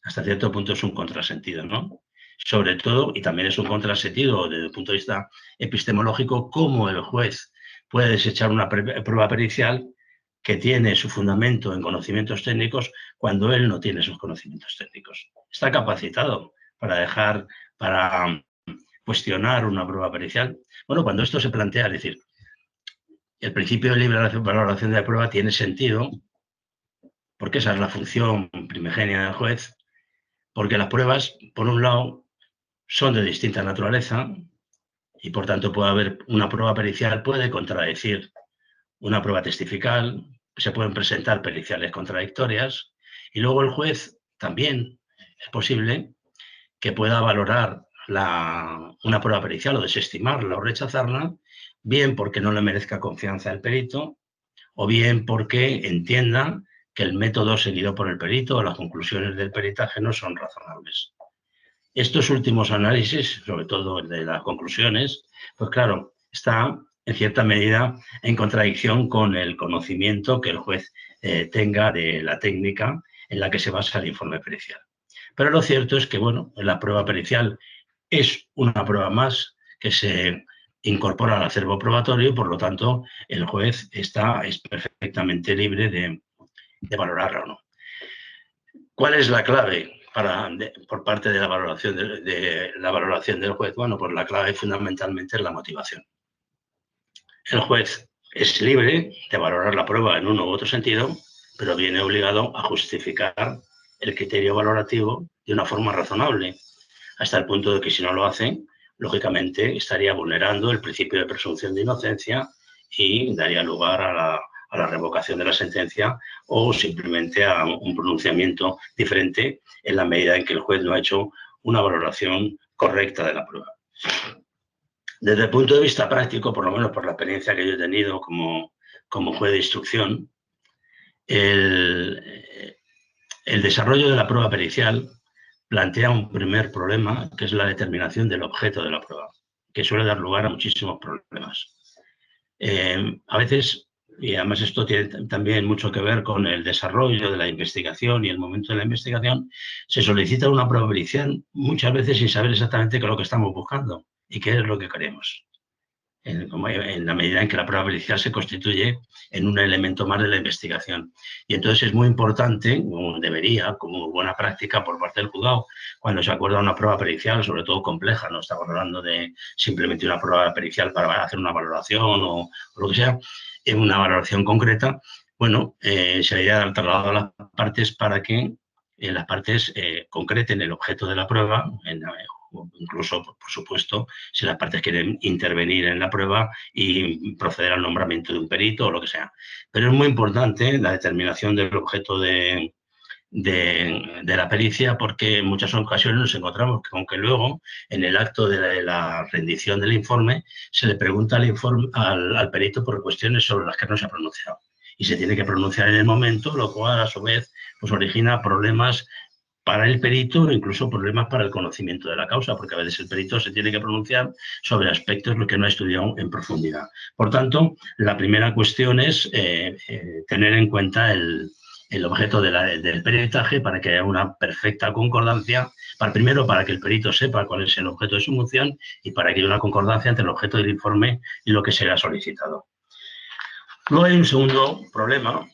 Hasta cierto punto es un contrasentido, ¿no? Sobre todo, y también es un contrasentido desde el punto de vista epistemológico, cómo el juez puede desechar una prueba pericial que tiene su fundamento en conocimientos técnicos cuando él no tiene esos conocimientos técnicos. Está capacitado para cuestionar una prueba pericial. Bueno, cuando esto se plantea, es decir, el principio de libre valoración de la prueba tiene sentido, porque esa es la función primigenia del juez, porque las pruebas, por un lado, son de distinta naturaleza y, por tanto, puede haber una prueba pericial, puede contradecir una prueba testifical, se pueden presentar periciales contradictorias y luego el juez también es posible que pueda valorar una prueba pericial o desestimarla o rechazarla, bien porque no le merezca confianza el perito o bien porque entienda que el método seguido por el perito o las conclusiones del peritaje no son razonables. Estos últimos análisis, sobre todo el de las conclusiones, pues claro, está en cierta medida en contradicción con el conocimiento que el juez tenga de la técnica en la que se basa el informe pericial. Pero lo cierto es que, bueno, la prueba pericial es una prueba más que se incorpora al acervo probatorio y, por lo tanto, el juez es perfectamente libre de valorarla o no. ¿Cuál es la clave por parte de la valoración del juez? Bueno, pues la clave fundamentalmente es la motivación. El juez es libre de valorar la prueba en uno u otro sentido, pero viene obligado a justificar el criterio valorativo de una forma razonable, hasta el punto de que si no lo hace, lógicamente estaría vulnerando el principio de presunción de inocencia y daría lugar a la revocación de la sentencia o simplemente a un pronunciamiento diferente en la medida en que el juez no ha hecho una valoración correcta de la prueba. Desde el punto de vista práctico, por lo menos por la experiencia que yo he tenido como juez de instrucción, el desarrollo de la prueba pericial plantea un primer problema, que es la determinación del objeto de la prueba, que suele dar lugar a muchísimos problemas. A veces, y además esto tiene también mucho que ver con el desarrollo de la investigación y el momento de la investigación, se solicita una prueba pericial muchas veces sin saber exactamente qué es lo que estamos buscando y qué es lo que queremos. En la medida en que la prueba pericial se constituye en un elemento más de la investigación. Y entonces es muy importante, como debería, como buena práctica por parte del juzgado, cuando se acuerda una prueba pericial, sobre todo compleja, no estamos hablando de simplemente una prueba pericial para hacer una valoración o lo que sea, en una valoración concreta, bueno, se debería trasladado a las partes para que las partes concreten el objeto de la prueba, incluso, por supuesto, si las partes quieren intervenir en la prueba y proceder al nombramiento de un perito o lo que sea. Pero es muy importante la determinación del objeto de la pericia, porque en muchas ocasiones nos encontramos con que luego, en el acto de la rendición del informe, se le pregunta al perito por cuestiones sobre las que no se ha pronunciado. Y se tiene que pronunciar en el momento, lo cual, a su vez, pues origina problemas para el perito, incluso problemas para el conocimiento de la causa, porque a veces el perito se tiene que pronunciar sobre aspectos que no ha estudiado en profundidad. Por tanto, la primera cuestión es tener en cuenta el objeto del peritaje para que haya una perfecta concordancia, primero para que el perito sepa cuál es el objeto de su moción y para que haya una concordancia entre el objeto del informe y lo que será solicitado. Luego hay un segundo problema,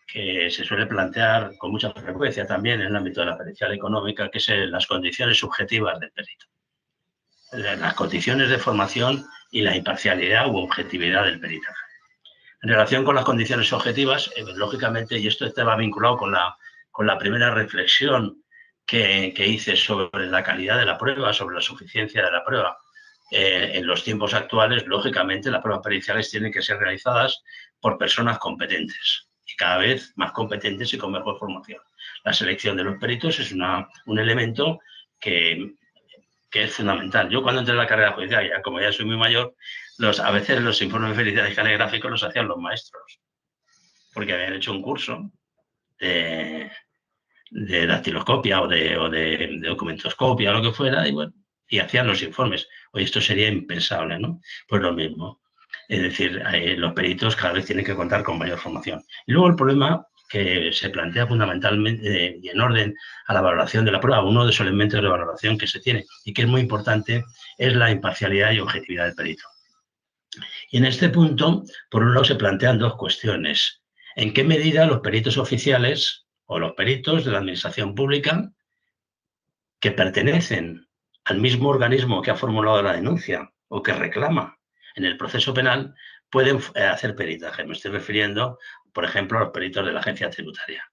que se suele plantear con mucha frecuencia también en el ámbito de la pericial económica, que es las condiciones subjetivas del perito. Las condiciones de formación y la imparcialidad u objetividad del peritaje. En relación con las condiciones objetivas, lógicamente, y esto estaba vinculado con la primera reflexión que hice sobre la calidad de la prueba, sobre la suficiencia de la prueba, en los tiempos actuales, lógicamente, las pruebas periciales tienen que ser realizadas por personas competentes y cada vez más competentes y con mejor formación. La selección de los peritos es un elemento que es fundamental. Yo cuando entré en la carrera judicial, como ya soy muy mayor, a veces los informes periciales caligráficos los hacían los maestros, porque habían hecho un curso de dactiloscopia o de documentoscopia o lo que fuera, y bueno, y hacían los informes. Oye, esto sería impensable, ¿no? Pues lo mismo. Es decir, los peritos cada vez tienen que contar con mayor formación. Y luego el problema que se plantea fundamentalmente y en orden a la valoración de la prueba, uno de los elementos de valoración que se tiene y que es muy importante es la imparcialidad y objetividad del perito. Y en este punto, por un lado, se plantean dos cuestiones. ¿En qué medida los peritos oficiales o los peritos de la administración pública que pertenecen al mismo organismo que ha formulado la denuncia o que reclama en el proceso penal pueden hacer peritaje? Me estoy refiriendo, por ejemplo, a los peritos de la agencia tributaria.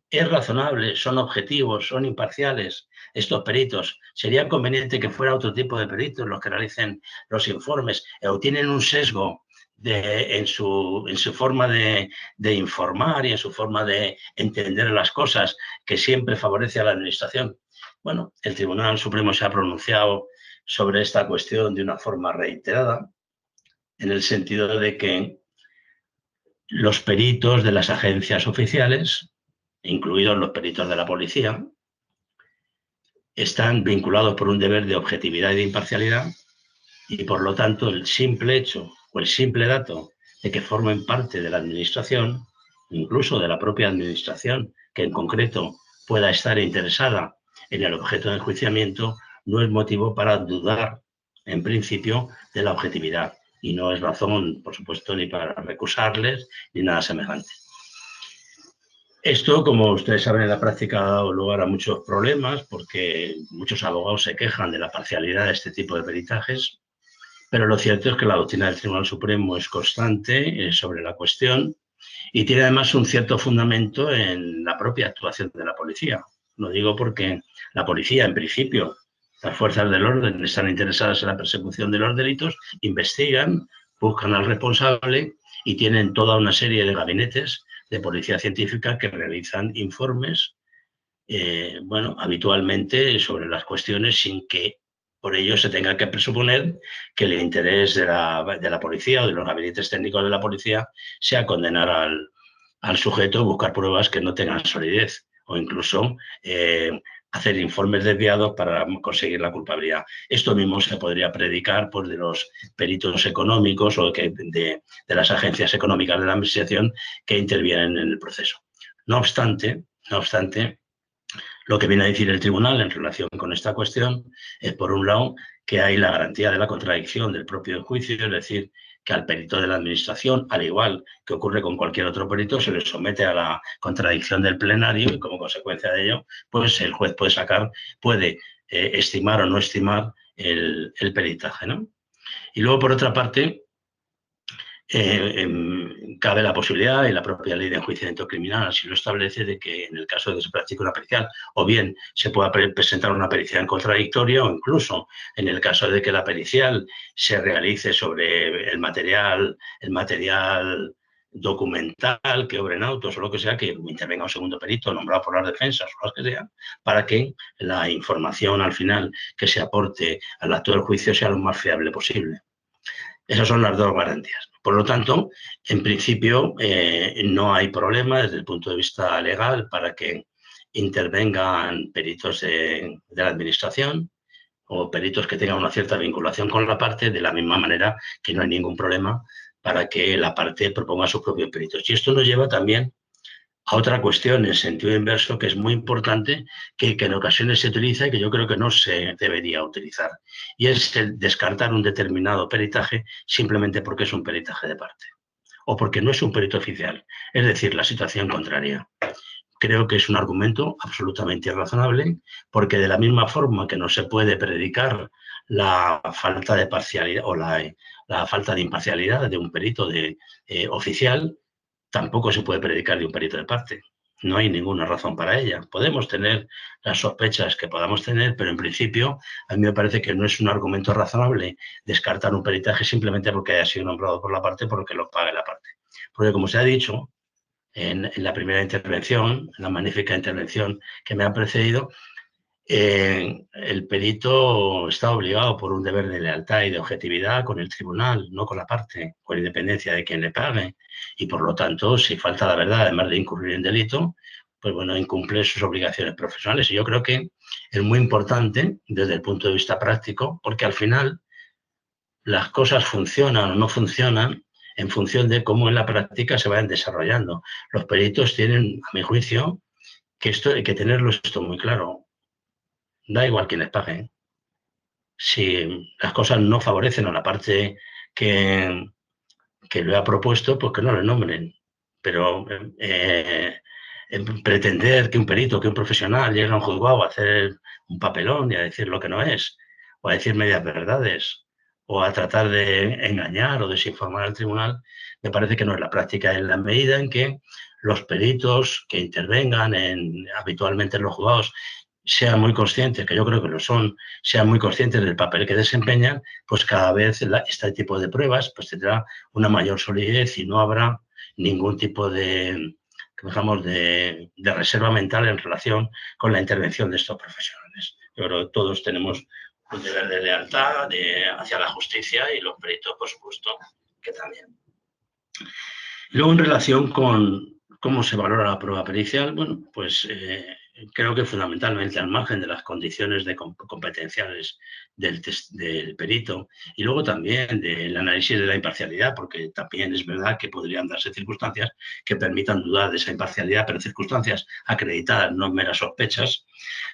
¿Es razonable? ¿Son objetivos? ¿Son imparciales estos peritos? ¿Sería conveniente que fuera otro tipo de peritos los que realicen los informes? ¿O tienen un sesgo en su forma de informar y en su forma de entender las cosas que siempre favorece a la administración? Bueno, el Tribunal Supremo se ha pronunciado sobre esta cuestión de una forma reiterada, en el sentido de que los peritos de las agencias oficiales, incluidos los peritos de la policía, están vinculados por un deber de objetividad y de imparcialidad y, por lo tanto, el simple hecho o el simple dato de que formen parte de la administración, incluso de la propia administración, que en concreto pueda estar interesada en el objeto de enjuiciamiento, no es motivo para dudar, en principio, de la objetividad. Y no es razón, por supuesto, ni para recusarles ni nada semejante. Esto, como ustedes saben, en la práctica ha dado lugar a muchos problemas porque muchos abogados se quejan de la parcialidad de este tipo de peritajes, pero lo cierto es que la doctrina del Tribunal Supremo es constante sobre la cuestión y tiene además un cierto fundamento en la propia actuación de la policía. Lo digo porque la policía, en principio, las fuerzas del orden están interesadas en la persecución de los delitos, investigan, buscan al responsable y tienen toda una serie de gabinetes de policía científica que realizan informes, habitualmente sobre las cuestiones sin que por ello se tenga que presuponer que el interés de la policía o de los gabinetes técnicos de la policía sea condenar al sujeto, buscar pruebas que no tengan solidez o incluso hacer informes desviados para conseguir la culpabilidad. Esto mismo se podría predicar pues, de los peritos económicos o de las agencias económicas de la administración que intervienen en el proceso. No obstante, lo que viene a decir el tribunal en relación con esta cuestión es, por un lado, que hay la garantía de la contradicción del propio juicio, es decir, que al perito de la administración, al igual que ocurre con cualquier otro perito, se le somete a la contradicción del plenario y como consecuencia de ello, pues el juez puede estimar o no estimar el peritaje, ¿no? Y luego, por otra parte, cabe la posibilidad, y la propia ley de enjuiciamiento criminal así lo establece, de que en el caso de que se practique una pericial, o bien se pueda presentar una pericial contradictoria, o incluso en el caso de que la pericial se realice sobre el material documental que obre en autos o lo que sea, que intervenga un segundo perito nombrado por las defensas o lo que sea, para que la información al final que se aporte al acto del juicio sea lo más fiable posible. Esas son las dos garantías. Por lo tanto, en principio, no hay problema desde el punto de vista legal para que intervengan peritos de la administración o peritos que tengan una cierta vinculación con la parte, de la misma manera que no hay ningún problema para que la parte proponga sus propios peritos. Y esto nos lleva también a otra cuestión en sentido inverso que es muy importante, que en ocasiones se utiliza y que yo creo que no se debería utilizar. Y es el descartar un determinado peritaje simplemente porque es un peritaje de parte. o porque no es un perito oficial, es decir, la situación contraria. Creo que es un argumento absolutamente irrazonable, porque de la misma forma que no se puede predicar la falta de parcialidad o la falta de imparcialidad de un perito oficial, tampoco se puede predicar de un perito de parte. No hay ninguna razón para ella. Podemos tener las sospechas que podamos tener, pero en principio a mí me parece que no es un argumento razonable descartar un peritaje simplemente porque haya sido nombrado por la parte, porque lo pague la parte. Porque, como se ha dicho en la primera intervención, en la magnífica intervención que me ha precedido, el perito está obligado por un deber de lealtad y de objetividad con el tribunal, no con la parte, con independencia de quien le pague. Y por lo tanto, si falta la verdad, además de incurrir en delito, pues bueno, incumple sus obligaciones profesionales. Y yo creo que es muy importante desde el punto de vista práctico, porque al final las cosas funcionan o no funcionan en función de cómo en la práctica se vayan desarrollando. Los peritos tienen, a mi juicio, que esto hay que tenerlo esto muy claro. Da igual quién les pague. Si las cosas no favorecen a la parte que lo ha propuesto, pues que no le nombren. Pero pretender que un perito, que un profesional llegue a un juzgado a hacer un papelón y a decir lo que no es, o a decir medias verdades, o a tratar de engañar o desinformar al tribunal, me parece que no es la práctica, en la medida en que los peritos que intervengan habitualmente en los juzgados sean muy conscientes, que yo creo que lo son, sean muy conscientes del papel que desempeñan, pues cada vez este tipo de pruebas pues tendrá una mayor solidez y no habrá ningún tipo de, digamos, de reserva mental en relación con la intervención de estos profesionales. Yo creo que todos tenemos un deber de lealtad hacia la justicia y los peritos, por supuesto, que también. Luego, en relación con cómo se valora la prueba pericial, bueno, pues creo que fundamentalmente al margen de las condiciones competenciales del perito y luego también del análisis de la imparcialidad, porque también es verdad que podrían darse circunstancias que permitan dudar de esa imparcialidad, pero circunstancias acreditadas, no meras sospechas.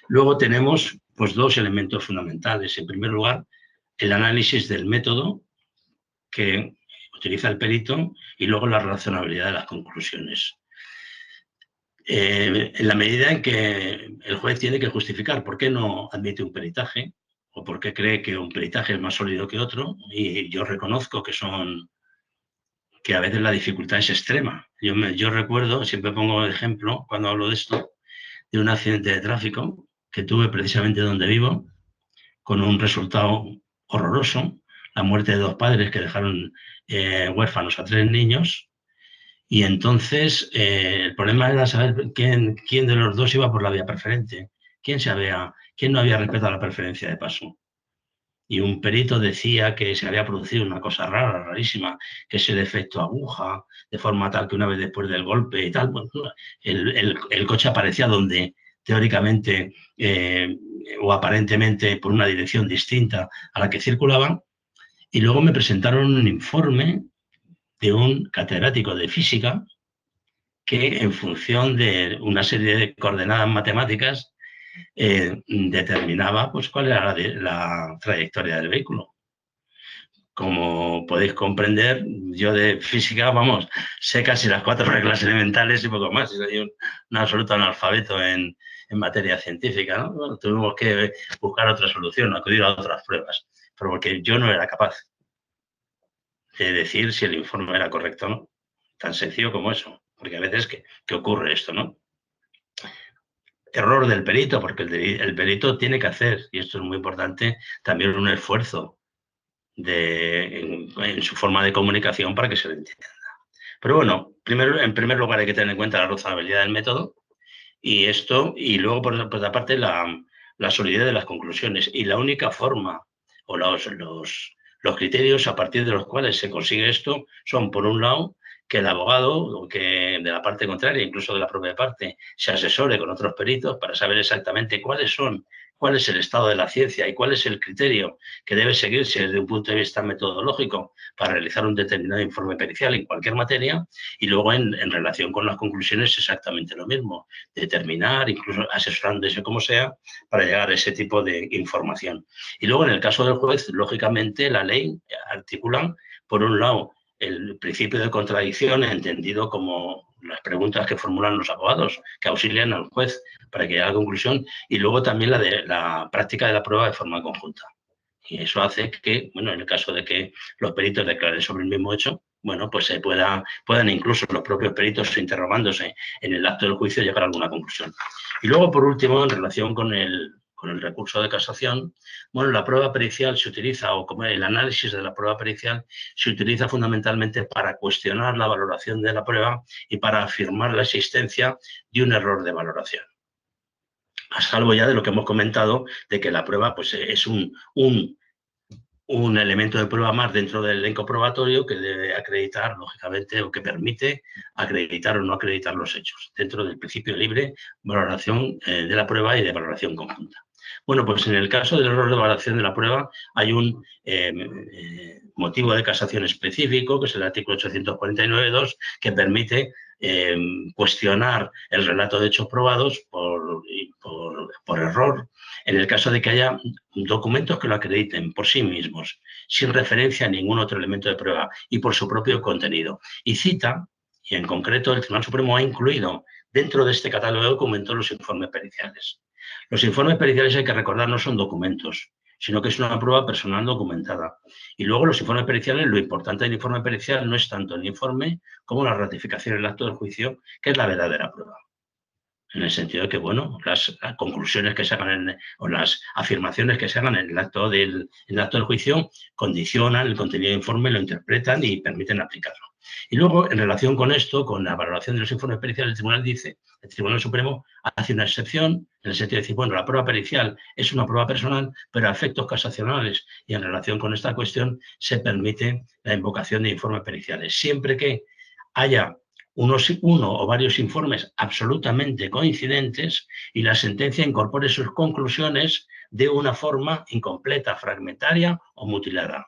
Luego tenemos pues dos elementos fundamentales. En primer lugar, el análisis del método que utiliza el perito y luego la razonabilidad de las conclusiones. En la medida en que el juez tiene que justificar por qué no admite un peritaje o por qué cree que un peritaje es más sólido que otro, y yo reconozco que a veces la dificultad es extrema. Yo recuerdo, siempre pongo el ejemplo cuando hablo de esto, de un accidente de tráfico que tuve precisamente donde vivo, con un resultado horroroso, la muerte de 2 padres que dejaron huérfanos a 3 niños. Y entonces el problema era saber quién de los dos iba por la vía preferente, quién no había respetado la preferencia de paso. Y un perito decía que se había producido una cosa rara, rarísima, que es el efecto aguja, de forma tal que una vez después del golpe y tal, bueno, el coche aparecía donde teóricamente o aparentemente por una dirección distinta a la que circulaban. Y luego me presentaron un informe de un catedrático de física que, en función de una serie de coordenadas matemáticas, determinaba pues, cuál era la trayectoria del vehículo. Como podéis comprender, yo de física, vamos, sé casi las 4 reglas elementales y poco más. Soy un absoluto analfabeto en materia científica, ¿no? Bueno, tuvimos que buscar otra solución, acudir a otras pruebas, pero porque yo no era capaz de decir si el informe era correcto o no. Tan sencillo como eso, porque a veces que ocurre esto, ¿no? Error del perito, porque el perito tiene que hacer, y esto es muy importante, también un esfuerzo en su forma de comunicación para que se le entienda. Pero bueno, en primer lugar hay que tener en cuenta la razonabilidad del método y luego, por otra parte, la solidez de las conclusiones. Y la única forma o los criterios a partir de los cuales se consigue esto son, por un lado, que el abogado que de la parte contraria, incluso de la propia parte, se asesore con otros peritos para saber exactamente cuál es el estado de la ciencia y cuál es el criterio que debe seguirse desde un punto de vista metodológico para realizar un determinado informe pericial en cualquier materia, y luego en relación con las conclusiones exactamente lo mismo, determinar, incluso asesorándose como sea, para llegar a ese tipo de información. Y luego, en el caso del juez, lógicamente la ley articula, por un lado, el principio de contradicción entendido como las preguntas que formulan los abogados, que auxilian al juez para que llegue a la conclusión, y luego también la de la práctica de la prueba de forma conjunta. Y eso hace que, bueno, en el caso de que los peritos declaren sobre el mismo hecho, bueno, pues se puedan incluso los propios peritos interrogándose en el acto del juicio llegar a alguna conclusión. Y luego, por último, en relación con el recurso de casación, bueno, la prueba pericial se utiliza, o como el análisis de la prueba pericial, se utiliza fundamentalmente para cuestionar la valoración de la prueba y para afirmar la existencia de un error de valoración. A salvo ya de lo que hemos comentado, de que la prueba pues, es un elemento de prueba más dentro del elenco probatorio que debe acreditar, lógicamente, o que permite acreditar o no acreditar los hechos, dentro del principio de libre valoración de la prueba y de valoración conjunta. Bueno, pues en el caso del error de valoración de la prueba hay un motivo de casación específico, que es el artículo 849.2, que permite cuestionar el relato de hechos probados por error, en el caso de que haya documentos que lo acrediten por sí mismos, sin referencia a ningún otro elemento de prueba y por su propio contenido. Y cita, y en concreto el Tribunal Supremo ha incluido dentro de este catálogo de documentos los informes periciales. Los informes periciales, hay que recordar, no son documentos, sino que es una prueba personal documentada. Y luego los informes periciales, lo importante del informe pericial no es tanto el informe como la ratificación del acto del juicio, que es la verdadera prueba. En el sentido de que, bueno, las conclusiones que se hagan o las afirmaciones que se hagan en el acto del juicio condicionan el contenido del informe, lo interpretan y permiten aplicarlo. Y luego, en relación con esto, con la valoración de los informes periciales, el Tribunal Supremo hace una excepción en el sentido de decir, bueno, la prueba pericial es una prueba personal, pero a efectos casacionales y en relación con esta cuestión se permite la invocación de informes periciales, siempre que haya uno o varios informes absolutamente coincidentes y la sentencia incorpore sus conclusiones de una forma incompleta, fragmentaria o mutilada.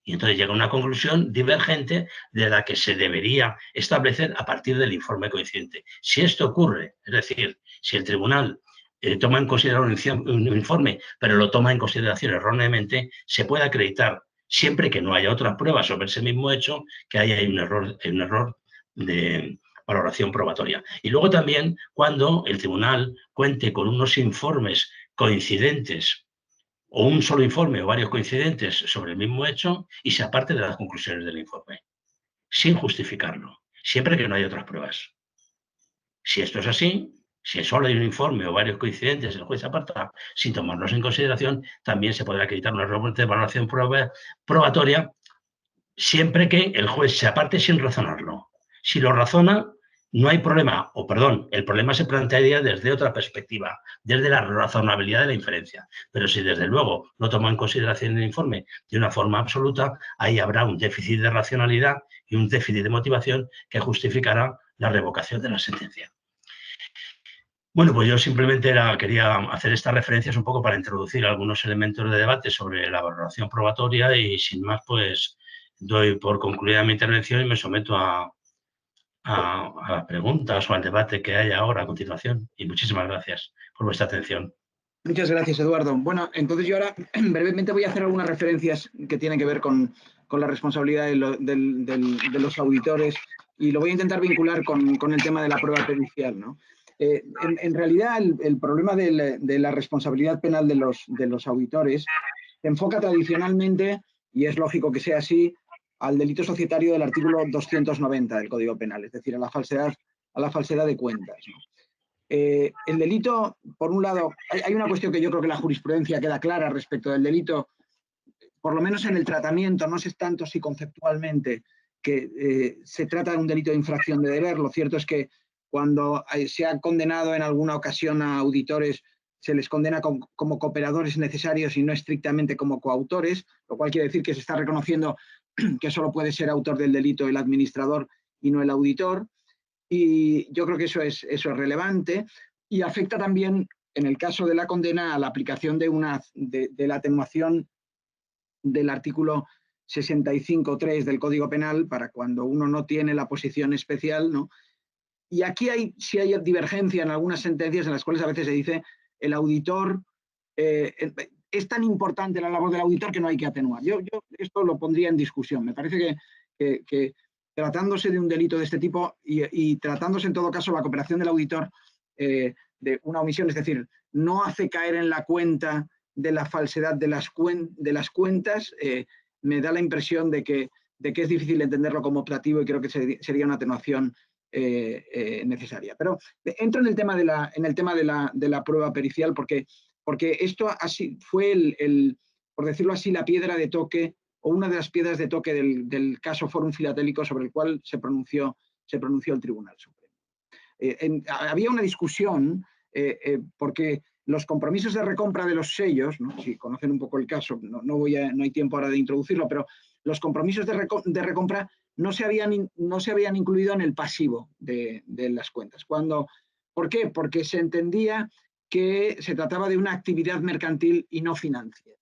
Y entonces llega a una conclusión divergente de la que se debería establecer a partir del informe coincidente. Si esto ocurre, es decir, si el tribunal toma en consideración un informe, pero lo toma en consideración erróneamente, se puede acreditar, siempre que no haya otras pruebas sobre ese mismo hecho, que haya un error de valoración probatoria. Y luego también cuando el tribunal cuente con unos informes coincidentes o un solo informe o varios coincidentes sobre el mismo hecho y se aparte de las conclusiones del informe, sin justificarlo, siempre que no haya otras pruebas. Si esto es así, si solo hay un informe o varios coincidentes, el juez aparta sin tomarlos en consideración, también se podrá acreditar una error de valoración probatoria siempre que el juez se aparte sin razonarlo. Si lo razona, no hay problema, o perdón, el problema se plantearía desde otra perspectiva, desde la razonabilidad de la inferencia. Pero si desde luego no toma en consideración el informe de una forma absoluta, ahí habrá un déficit de racionalidad y un déficit de motivación que justificará la revocación de la sentencia. Bueno, pues yo simplemente quería hacer estas referencias un poco para introducir algunos elementos de debate sobre la valoración probatoria y sin más, pues doy por concluida mi intervención y me someto a las preguntas o al debate que haya ahora a continuación. Y muchísimas gracias por vuestra atención. Muchas gracias, Eduardo. Bueno, entonces yo ahora brevemente voy a hacer algunas referencias que tienen que ver con la responsabilidad de los auditores y lo voy a intentar vincular con el tema de la prueba pericial, ¿no? En realidad, el problema de la responsabilidad penal de los auditores se enfoca tradicionalmente, y es lógico que sea así, al delito societario del artículo 290 del Código Penal, es decir, a la falsedad de cuentas, ¿no? El delito, por un lado, hay una cuestión que yo creo que la jurisprudencia queda clara respecto del delito, por lo menos en el tratamiento, no sé tanto si conceptualmente que se trata de un delito de infracción de deber. Lo cierto es que cuando se ha condenado en alguna ocasión a auditores, se les condena como cooperadores necesarios y no estrictamente como coautores, lo cual quiere decir que se está reconociendo que solo puede ser autor del delito el administrador y no el auditor. Y yo creo que eso es relevante y afecta también, en el caso de la condena, a la aplicación de la atenuación del artículo 65.3 del Código Penal para cuando uno no tiene la posición especial, ¿no? Y aquí sí hay divergencia en algunas sentencias en las cuales a veces se dice el auditor, es tan importante la labor del auditor que no hay que atenuar. Yo esto lo pondría en discusión. Me parece que tratándose de un delito de este tipo y tratándose en todo caso la cooperación del auditor de una omisión, es decir, no hace caer en la cuenta de la falsedad de las cuentas, me da la impresión de que es difícil entenderlo como operativo y creo que sería una atenuación necesaria. Pero entro en el tema de la prueba pericial porque esto así fue por decirlo así, la piedra de toque o una de las piedras de toque del caso Fórum Filatélico sobre el cual se pronunció el Tribunal Supremo. Había una discusión porque los compromisos de recompra de los sellos, ¿no? Si conocen un poco el caso, no hay tiempo ahora de introducirlo, pero los compromisos de recompra no se habían incluido en el pasivo de las cuentas. ¿Por qué? Porque se entendía que se trataba de una actividad mercantil y no financiera.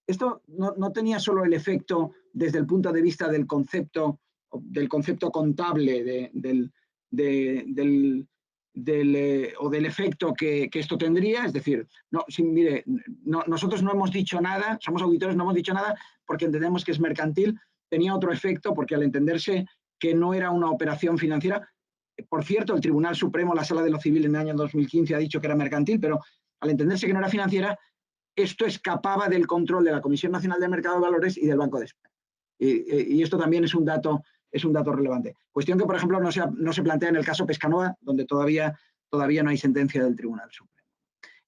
Esto no tenía solo el efecto desde el punto de vista del concepto contable o del efecto que esto tendría, es decir, nosotros no hemos dicho nada, somos auditores, no hemos dicho nada porque entendemos que es mercantil, tenía otro efecto porque al entenderse que no era una operación financiera, por cierto, el Tribunal Supremo, la Sala de lo Civil en el año 2015 ha dicho que era mercantil, pero al entenderse que no era financiera, esto escapaba del control de la Comisión Nacional del Mercado de Valores y del Banco de España. Y esto también es un dato relevante. Cuestión que, por ejemplo, no se plantea en el caso Pescanova, donde todavía no hay sentencia del Tribunal Supremo.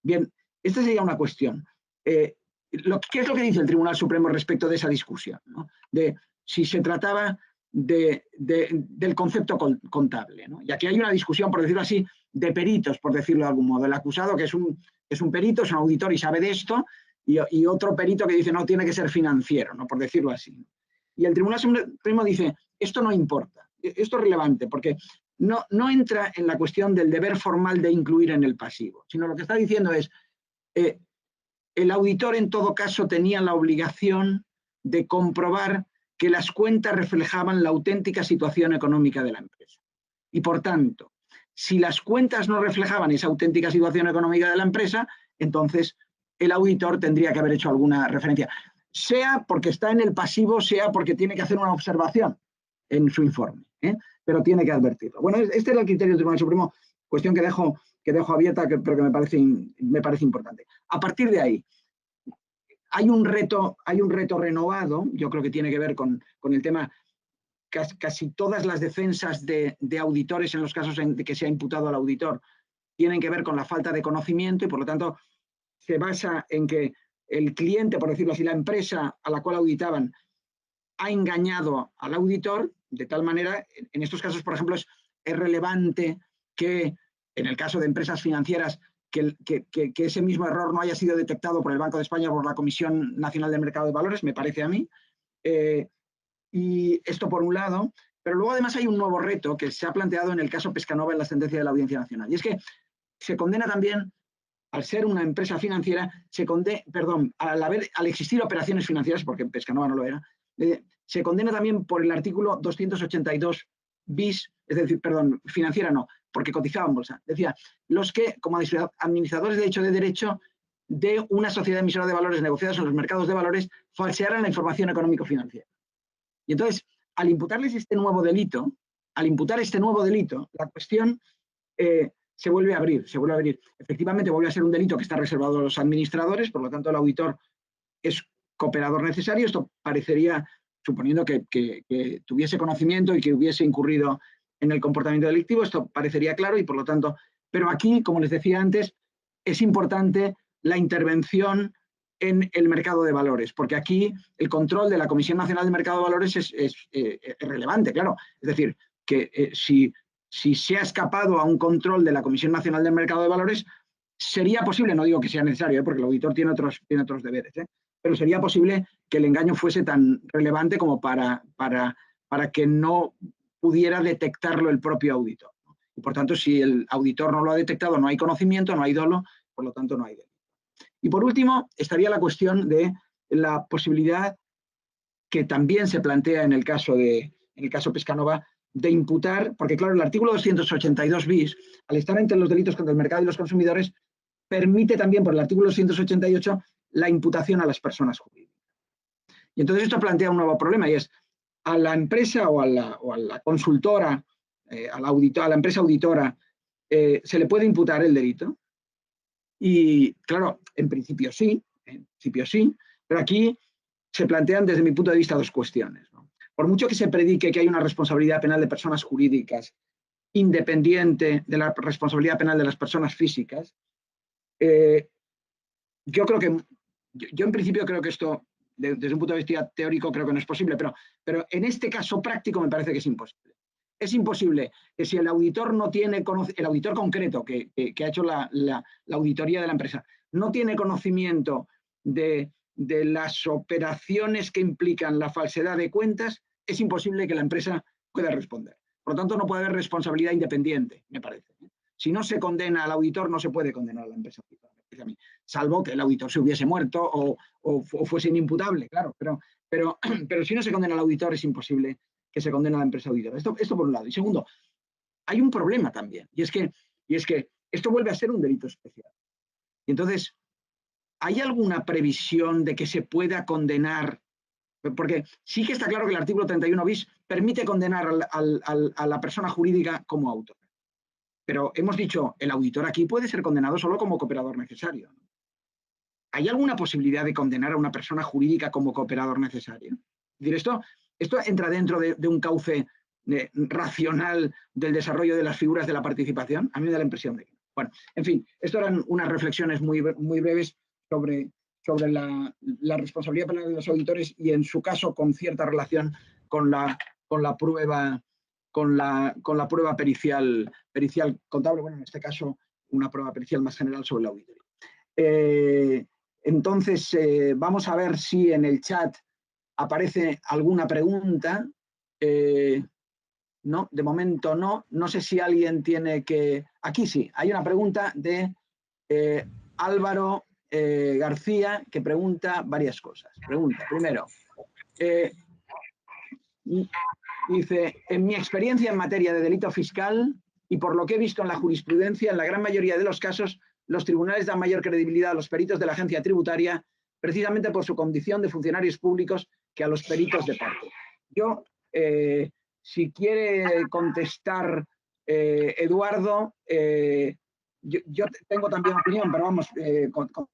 Bien, esta sería una cuestión. ¿Qué es lo que dice el Tribunal Supremo respecto de esa discusión, ¿no? De si se trataba del concepto contable, ¿no? Y aquí hay una discusión, por decirlo así, de peritos, por decirlo de algún modo. El acusado, que es un perito, es un auditor y sabe de esto, y otro perito que dice no, tiene que ser financiero, ¿no? Por decirlo así. Y el Tribunal Supremo dice, esto no importa, esto es relevante, porque no entra en la cuestión del deber formal de incluir en el pasivo, sino lo que está diciendo es, el auditor en todo caso tenía la obligación de comprobar que las cuentas reflejaban la auténtica situación económica de la empresa. Y por tanto, si las cuentas no reflejaban esa auténtica situación económica de la empresa, entonces el auditor tendría que haber hecho alguna referencia, sea porque está en el pasivo, sea porque tiene que hacer una observación en su informe, pero tiene que advertirlo. Bueno, este era el criterio del Tribunal Supremo, cuestión que dejo abierta, pero que me parece importante. A partir de ahí, hay un reto renovado, yo creo que tiene que ver con el tema, casi todas las defensas de auditores en los casos en que se ha imputado al auditor tienen que ver con la falta de conocimiento y por lo tanto se basa en que el cliente, por decirlo así, la empresa a la cual auditaban, ha engañado al auditor, de tal manera, en estos casos, por ejemplo, es relevante que en el caso de empresas financieras, que ese mismo error no haya sido detectado por el Banco de España o por la Comisión Nacional del Mercado de Valores, me parece a mí. Y esto por un lado, pero luego además hay un nuevo reto que se ha planteado en el caso Pescanova en la sentencia de la Audiencia Nacional. Y es que se condena también, al ser una empresa financiera, al existir operaciones financieras, porque Pescanova no lo era, se condena también por el artículo 282 bis, es decir, financiera no, porque cotizaba en bolsa. Decía, los que, como administradores de hecho de derecho de una sociedad emisora de valores negociados en los mercados de valores, falsearan la información económico-financiera. Y entonces, al imputarles este nuevo delito, la cuestión se vuelve a abrir. Efectivamente, vuelve a ser un delito que está reservado a los administradores, por lo tanto, el auditor es cooperador necesario. Esto parecería, suponiendo que tuviese conocimiento y que hubiese incurrido en el comportamiento delictivo, esto parecería claro y por lo tanto, pero aquí, como les decía antes, es importante la intervención en el mercado de valores, porque aquí el control de la Comisión Nacional del Mercado de Valores es relevante, claro. Es decir, que si se ha escapado a un control de la Comisión Nacional del Mercado de Valores, sería posible, no digo que sea necesario, porque el auditor tiene otros deberes, pero sería posible que el engaño fuese tan relevante como para que no pudiera detectarlo el propio auditor. Y por tanto, si el auditor no lo ha detectado, no hay conocimiento, no hay dolo, por lo tanto no hay delito. Y por último, estaría la cuestión de la posibilidad que también se plantea en el caso Pescanova de imputar, porque claro, el artículo 282 bis, al estar entre los delitos contra el mercado y los consumidores, permite también por el artículo 288 la imputación a las personas jurídicas. Y entonces esto plantea un nuevo problema y es, a la empresa o a la consultora, a la empresa auditora, se le puede imputar el delito. Y claro, en principio sí, pero aquí se plantean desde mi punto de vista dos cuestiones, ¿no? Por mucho que se predique que hay una responsabilidad penal de personas jurídicas independiente de la responsabilidad penal de las personas físicas, yo en principio creo que esto, desde un punto de vista teórico, creo que no es posible, pero en este caso práctico me parece que es imposible. Es imposible que si el auditor no tiene el auditor concreto que ha hecho la auditoría de la empresa, no tiene conocimiento de las operaciones que implican la falsedad de cuentas, es imposible que la empresa pueda responder. Por lo tanto, no puede haber responsabilidad independiente, me parece. Si no se condena al auditor, no se puede condenar a la empresa, salvo que el auditor se hubiese muerto o fuese inimputable, claro. Pero si no se condena al auditor, es imposible que se condene a la empresa auditora. Esto por un lado. Y segundo, hay un problema también, y es que esto vuelve a ser un delito especial. Y entonces, ¿hay alguna previsión de que se pueda condenar? Porque sí que está claro que el artículo 31 bis permite condenar a la persona jurídica como autor. Pero hemos dicho, el auditor aquí puede ser condenado solo como cooperador necesario. ¿Hay alguna posibilidad de condenar a una persona jurídica como cooperador necesario? Es decir, esto entra dentro de un cauce racional del desarrollo de las figuras de la participación. A mí me da la impresión de que. Bueno, en fin, esto eran unas reflexiones muy breves sobre la responsabilidad penal de los auditores y, en su caso, con cierta relación con la prueba pericial contable. Bueno, en este caso, una prueba pericial más general sobre la auditoría. Entonces, vamos a ver si en el chat aparece alguna pregunta. No, de momento no. No sé si alguien tiene que... Aquí sí, hay una pregunta de Álvaro García, que pregunta varias cosas. Pregunta, primero, dice, en mi experiencia en materia de delito fiscal y por lo que he visto en la jurisprudencia, en la gran mayoría de los casos, los tribunales dan mayor credibilidad a los peritos de la agencia tributaria precisamente por su condición de funcionarios públicos que a los peritos de parte. Yo, si quiere contestar Eduardo, yo tengo también opinión, pero vamos,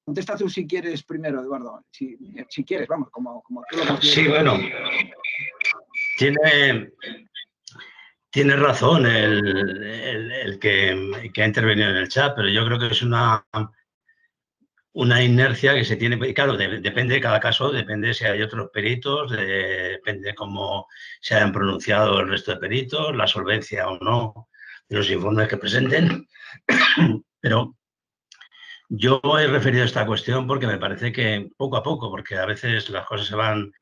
contesta tú si quieres primero, Eduardo. Si quieres, vamos, como tú lo consideres. Sí, bueno. Tiene razón el que ha intervenido en el chat, pero yo creo que es una inercia que se tiene. Claro, depende de cada caso, depende si hay otros peritos, depende cómo se hayan pronunciado el resto de peritos, la solvencia o no de los informes que presenten. Pero yo he referido a esta cuestión porque me parece que poco a poco, porque a veces las cosas se van,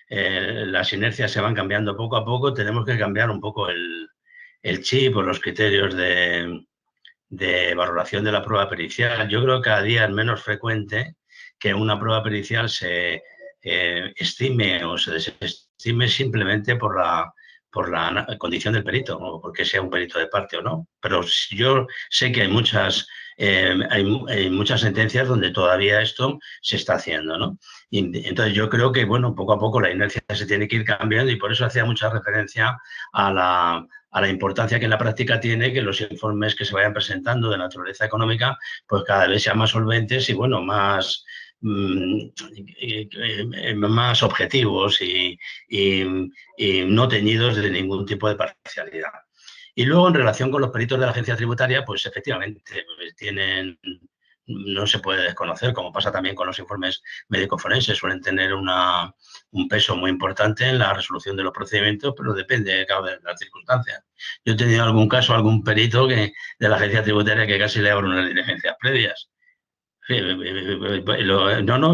las inercias se van cambiando poco a poco, tenemos que cambiar un poco el chip o los criterios de valoración de la prueba pericial. Yo creo que cada día es menos frecuente que una prueba pericial se estime o se desestime simplemente por la condición del perito, o porque sea un perito de parte o no. Pero yo sé que hay muchas sentencias donde todavía esto se está haciendo, ¿no? Y entonces yo creo que, bueno, poco a poco la inercia se tiene que ir cambiando y por eso hacía mucha referencia a la importancia que en la práctica tiene que los informes que se vayan presentando de naturaleza económica pues cada vez sean más solventes y, bueno, más objetivos y no teñidos de ningún tipo de parcialidad. Y luego, en relación con los peritos de la agencia tributaria, pues efectivamente no se puede desconocer, como pasa también con los informes médico-forenses, suelen tener un peso muy importante en la resolución de los procedimientos, pero depende de cada las circunstancias. Yo he tenido algún caso, algún perito de la agencia tributaria que casi le abro unas diligencias previas. No,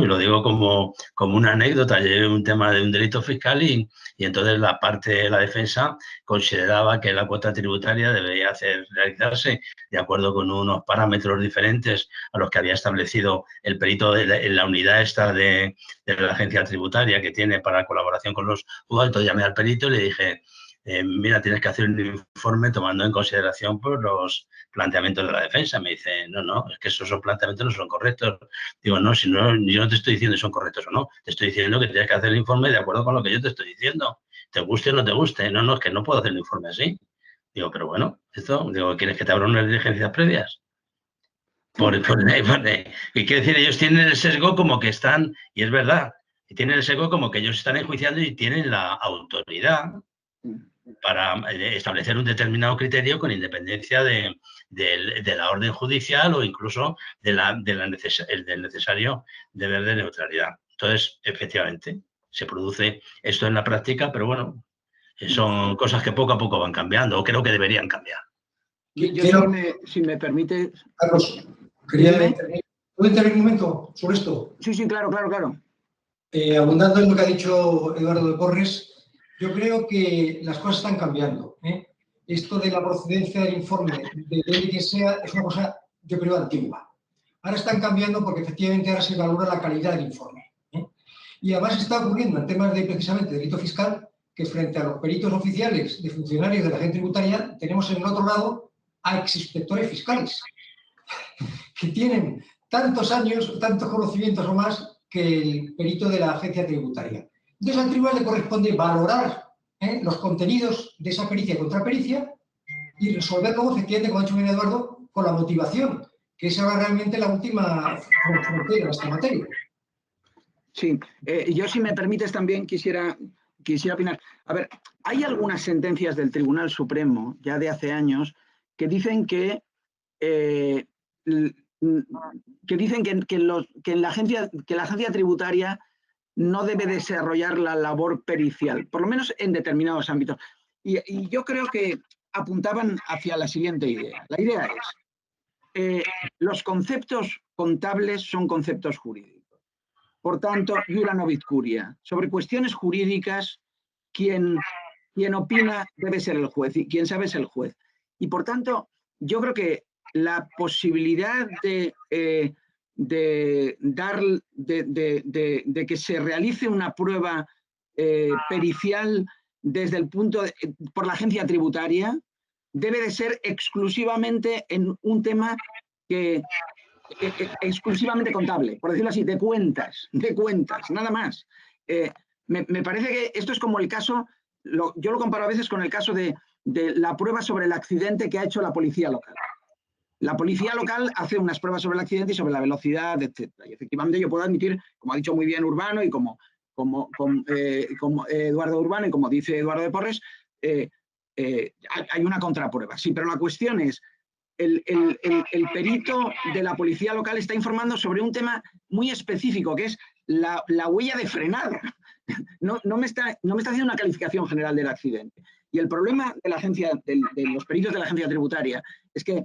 y lo digo como una anécdota. Llevé un tema de un delito fiscal y entonces la parte de la defensa consideraba que la cuota tributaria debería realizarse de acuerdo con unos parámetros diferentes a los que había establecido el perito en la unidad esta de la agencia tributaria que tiene para colaboración con los juzgados. Entonces llamé al perito y le dije, mira, tienes que hacer un informe tomando en consideración pues, los planteamientos de la defensa. Me dice, no, es que esos planteamientos no son correctos. Digo, no, yo no te estoy diciendo si son correctos o no. Te estoy diciendo que tienes que hacer el informe de acuerdo con lo que yo te estoy diciendo. te guste o no te guste. No, no, es que no puedo hacer un informe así. Digo, pero bueno, esto, digo, ¿quieres que te abra unas diligencias previas? Y quiero decir, ellos tienen el sesgo como que están, y es verdad, y tienen el sesgo como que ellos están enjuiciando y tienen la autoridad para establecer un determinado criterio con independencia de la orden judicial o incluso del necesario deber de neutralidad. Entonces, efectivamente, se produce esto en la práctica, pero bueno, son cosas que poco a poco van cambiando, o creo que deberían cambiar. Si me permite... Carlos, ¿puedo intervenir un momento sobre esto? Sí, claro. Abundando en lo que ha dicho Eduardo de Porres, yo creo que las cosas están cambiando. Esto de la procedencia del informe, de que sea, es una cosa, yo creo, antigua. Ahora están cambiando porque efectivamente ahora se valora la calidad del informe. Y además está ocurriendo en temas de, precisamente, delito fiscal, que frente a los peritos oficiales de funcionarios de la agencia tributaria, tenemos en el otro lado a exinspectores fiscales, que tienen tantos años, tantos conocimientos o más que el perito de la agencia tributaria. Entonces al tribunal le corresponde valorar los contenidos de esa pericia contra pericia y resolver luego, efectivamente, como ha dicho bien Eduardo, con la motivación, que es ahora realmente la última frontera de esta materia. Sí, yo, si me permites, también quisiera opinar. A ver, hay algunas sentencias del Tribunal Supremo, ya de hace años, que dicen que la agencia tributaria no debe desarrollar la labor pericial, por lo menos en determinados ámbitos. Y yo creo que apuntaban hacia la siguiente idea. La idea es, los conceptos contables son conceptos jurídicos. Por tanto, iura novit curia. Sobre cuestiones jurídicas, quien opina debe ser el juez, y quien sabe es el juez. Y por tanto, yo creo que la posibilidad de que se realice una prueba pericial desde el por la agencia tributaria debe de ser exclusivamente en un tema exclusivamente contable, por decirlo así, de cuentas, nada más. Me parece que esto es como el caso, yo lo comparo a veces con el caso de la prueba sobre el accidente que ha hecho la policía local. La policía local hace unas pruebas sobre el accidente y sobre la velocidad, etc. Y efectivamente yo puedo admitir, como ha dicho muy bien Urbano y como Eduardo Urbano y como dice Eduardo de Porres, hay una contraprueba. Sí, pero la cuestión es, el perito de la policía local está informando sobre un tema muy específico, que es la huella de frenada. No me está haciendo una calificación general del accidente. Y el problema de los peritos de la agencia tributaria es que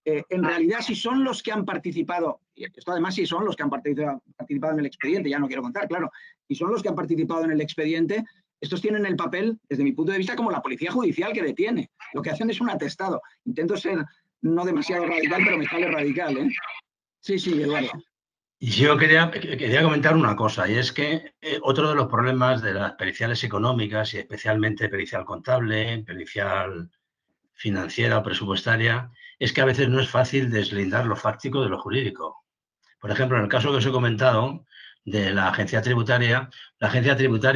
en realidad, si son los que han participado, y esto además si son los que han participado en el expediente, ya no quiero contar, claro, si son los que han participado en el expediente, estos tienen el papel, desde mi punto de vista, como la policía judicial que detiene. Lo que hacen es un atestado. Intento ser no demasiado radical, pero me sale radical, ¿eh? Sí, Eduardo. Yo quería comentar una cosa, y es que otro de los problemas de las periciales económicas, y especialmente pericial contable, pericial financiera o presupuestaria, es que a veces no es fácil deslindar lo fáctico de lo jurídico. Por ejemplo, en el caso que os he comentado de la agencia tributaria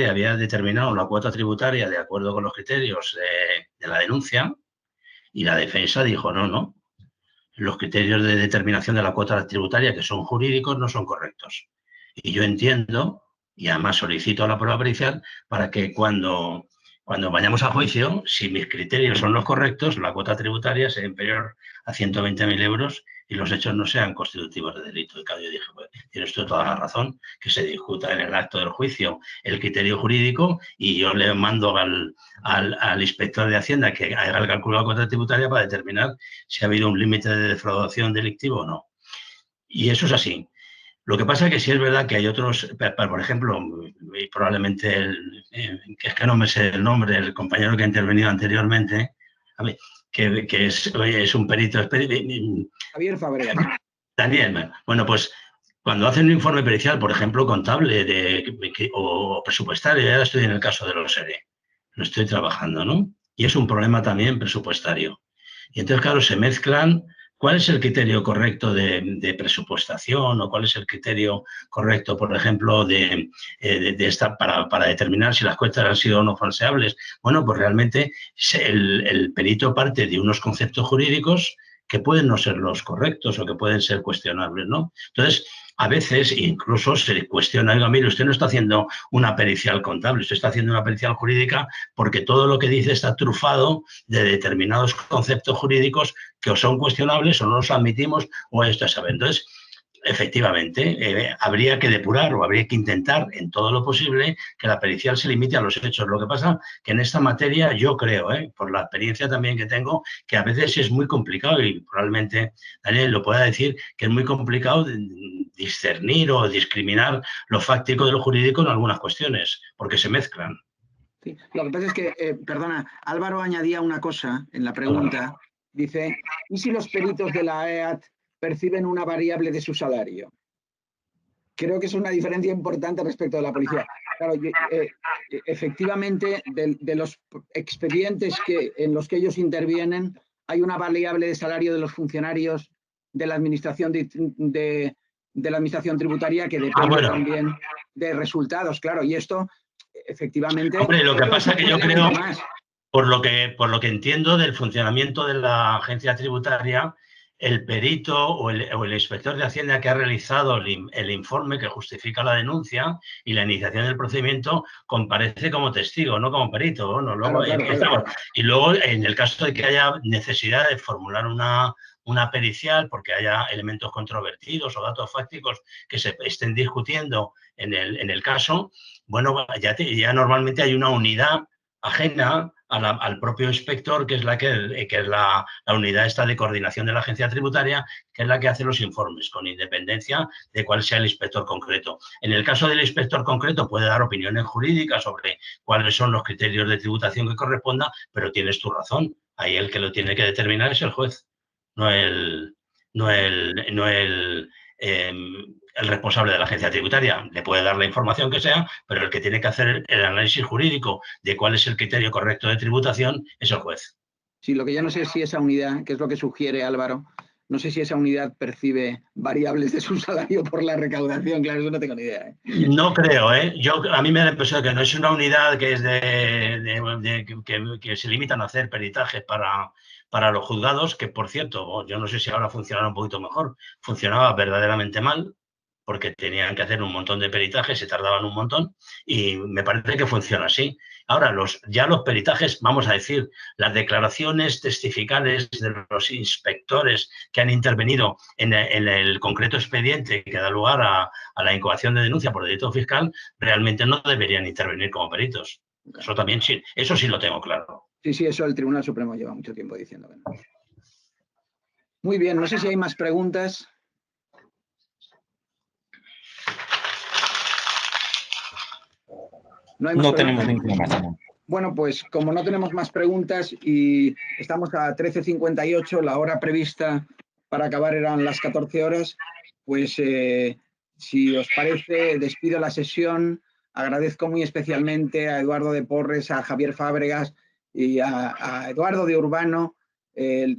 había determinado la cuota tributaria de acuerdo con los criterios de la denuncia, y la defensa dijo, no, los criterios de determinación de la cuota tributaria, que son jurídicos, no son correctos. Y yo entiendo, y además solicito la prueba pericial, para que cuando vayamos a juicio, si mis criterios son los correctos, la cuota tributaria sea inferior a 120.000 euros y los hechos no sean constitutivos de delito. Y claro, yo dije, pues, tienes toda la razón, que se discuta en el acto del juicio el criterio jurídico y yo le mando al inspector de Hacienda que haga el cálculo de la cuota tributaria para determinar si ha habido un límite de defraudación delictivo o no. Y eso es así. Lo que pasa es que sí es verdad que hay otros, por ejemplo, y probablemente, que es que no me sé el nombre, el compañero que ha intervenido anteriormente, que es un perito... Javier Fabregat. Daniel, bueno, pues cuando hacen un informe pericial, por ejemplo, contable o presupuestario, ya estoy en el caso de los ERE, lo estoy trabajando, ¿no? Y es un problema también presupuestario. Y entonces, claro, se mezclan ¿Cuál es el criterio correcto de presupuestación o cuál es el criterio correcto, por ejemplo, para determinar si las cuentas han sido o no falseables? Bueno, pues realmente el perito parte de unos conceptos jurídicos que pueden no ser los correctos o que pueden ser cuestionables, ¿no? Entonces, a veces incluso se cuestiona, oiga, mire, usted no está haciendo una pericial contable, usted está haciendo una pericial jurídica porque todo lo que dice está trufado de determinados conceptos jurídicos que o son cuestionables o no los admitimos o esto es saber. Entonces, efectivamente, habría que depurar o habría que intentar en todo lo posible que la pericial se limite a los hechos. Lo que pasa que en esta materia yo creo, por la experiencia también que tengo, que a veces es muy complicado y probablemente Daniel lo pueda decir, que es muy complicado discernir o discriminar lo fáctico de lo jurídico en algunas cuestiones, porque se mezclan. Sí. Lo que pasa es que, perdona, Álvaro añadía una cosa en la pregunta. Dice, ¿y si los peritos de la EAT perciben una variable de su salario? Creo que es una diferencia importante respecto de la policía. Claro, efectivamente, de los expedientes en los que ellos intervienen, hay una variable de salario de los funcionarios de la administración de la administración tributaria que depende también de resultados, claro, y esto efectivamente... Hombre, lo que pasa es que yo creo, por lo que entiendo del funcionamiento de la agencia tributaria, el perito o el inspector de Hacienda que ha realizado el informe que justifica la denuncia y la iniciación del procedimiento comparece como testigo, no como perito. Bueno, luego, claro. Y luego, en el caso de que haya necesidad de formular una pericial porque haya elementos controvertidos o datos fácticos que se estén discutiendo en el caso, bueno, ya normalmente hay una unidad ajena al propio inspector, que es la unidad esta de coordinación de la agencia tributaria, que es la que hace los informes, con independencia de cuál sea el inspector concreto. En el caso del inspector concreto puede dar opiniones jurídicas sobre cuáles son los criterios de tributación que corresponda, pero tienes tu razón. Ahí el que lo tiene que determinar es el juez, no el responsable de la agencia tributaria. Le puede dar la información que sea, pero el que tiene que hacer el análisis jurídico de cuál es el criterio correcto de tributación es el juez. Sí, lo que yo no sé es si esa unidad, que es lo que sugiere Álvaro, no sé si esa unidad percibe variables de su salario por la recaudación, claro, eso no tengo ni idea. No creo, a mí me da la impresión de que no es una unidad que es que se limitan a hacer peritajes para los juzgados, que por cierto, yo no sé si ahora funcionará un poquito mejor, funcionaba verdaderamente mal, porque tenían que hacer un montón de peritajes, se tardaban un montón, y me parece que funciona así. Ahora, ya los peritajes, vamos a decir, las declaraciones testificales de los inspectores que han intervenido en el concreto expediente que da lugar a la incoación de denuncia por delito fiscal, realmente no deberían intervenir como peritos. Eso también sí, eso sí lo tengo claro. Sí, eso el Tribunal Supremo lleva mucho tiempo diciendo. Muy bien, no sé si hay más preguntas. No tenemos ninguna más. Bueno, pues como no tenemos más preguntas y estamos a 13:58, la hora prevista para acabar eran las 14 horas, pues si os parece, despido la sesión. Agradezco muy especialmente a Eduardo de Porres, a Javier Fábregas y a Eduardo de Urbano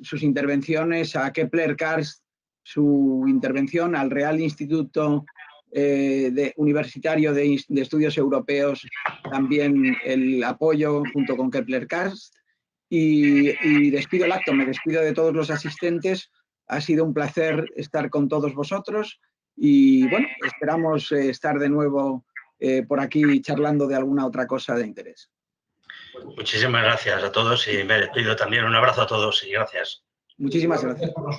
sus intervenciones, a Kepler Karst su intervención, al Real Instituto Universitario de Estudios Europeos también el apoyo junto con Kepler Karst y despido el acto, me despido de todos los asistentes. Ha sido un placer estar con todos vosotros y bueno, esperamos estar de nuevo por aquí charlando de alguna otra cosa de interés. Muchísimas gracias a todos y me despido también. Un abrazo a todos y gracias. Muchísimas gracias.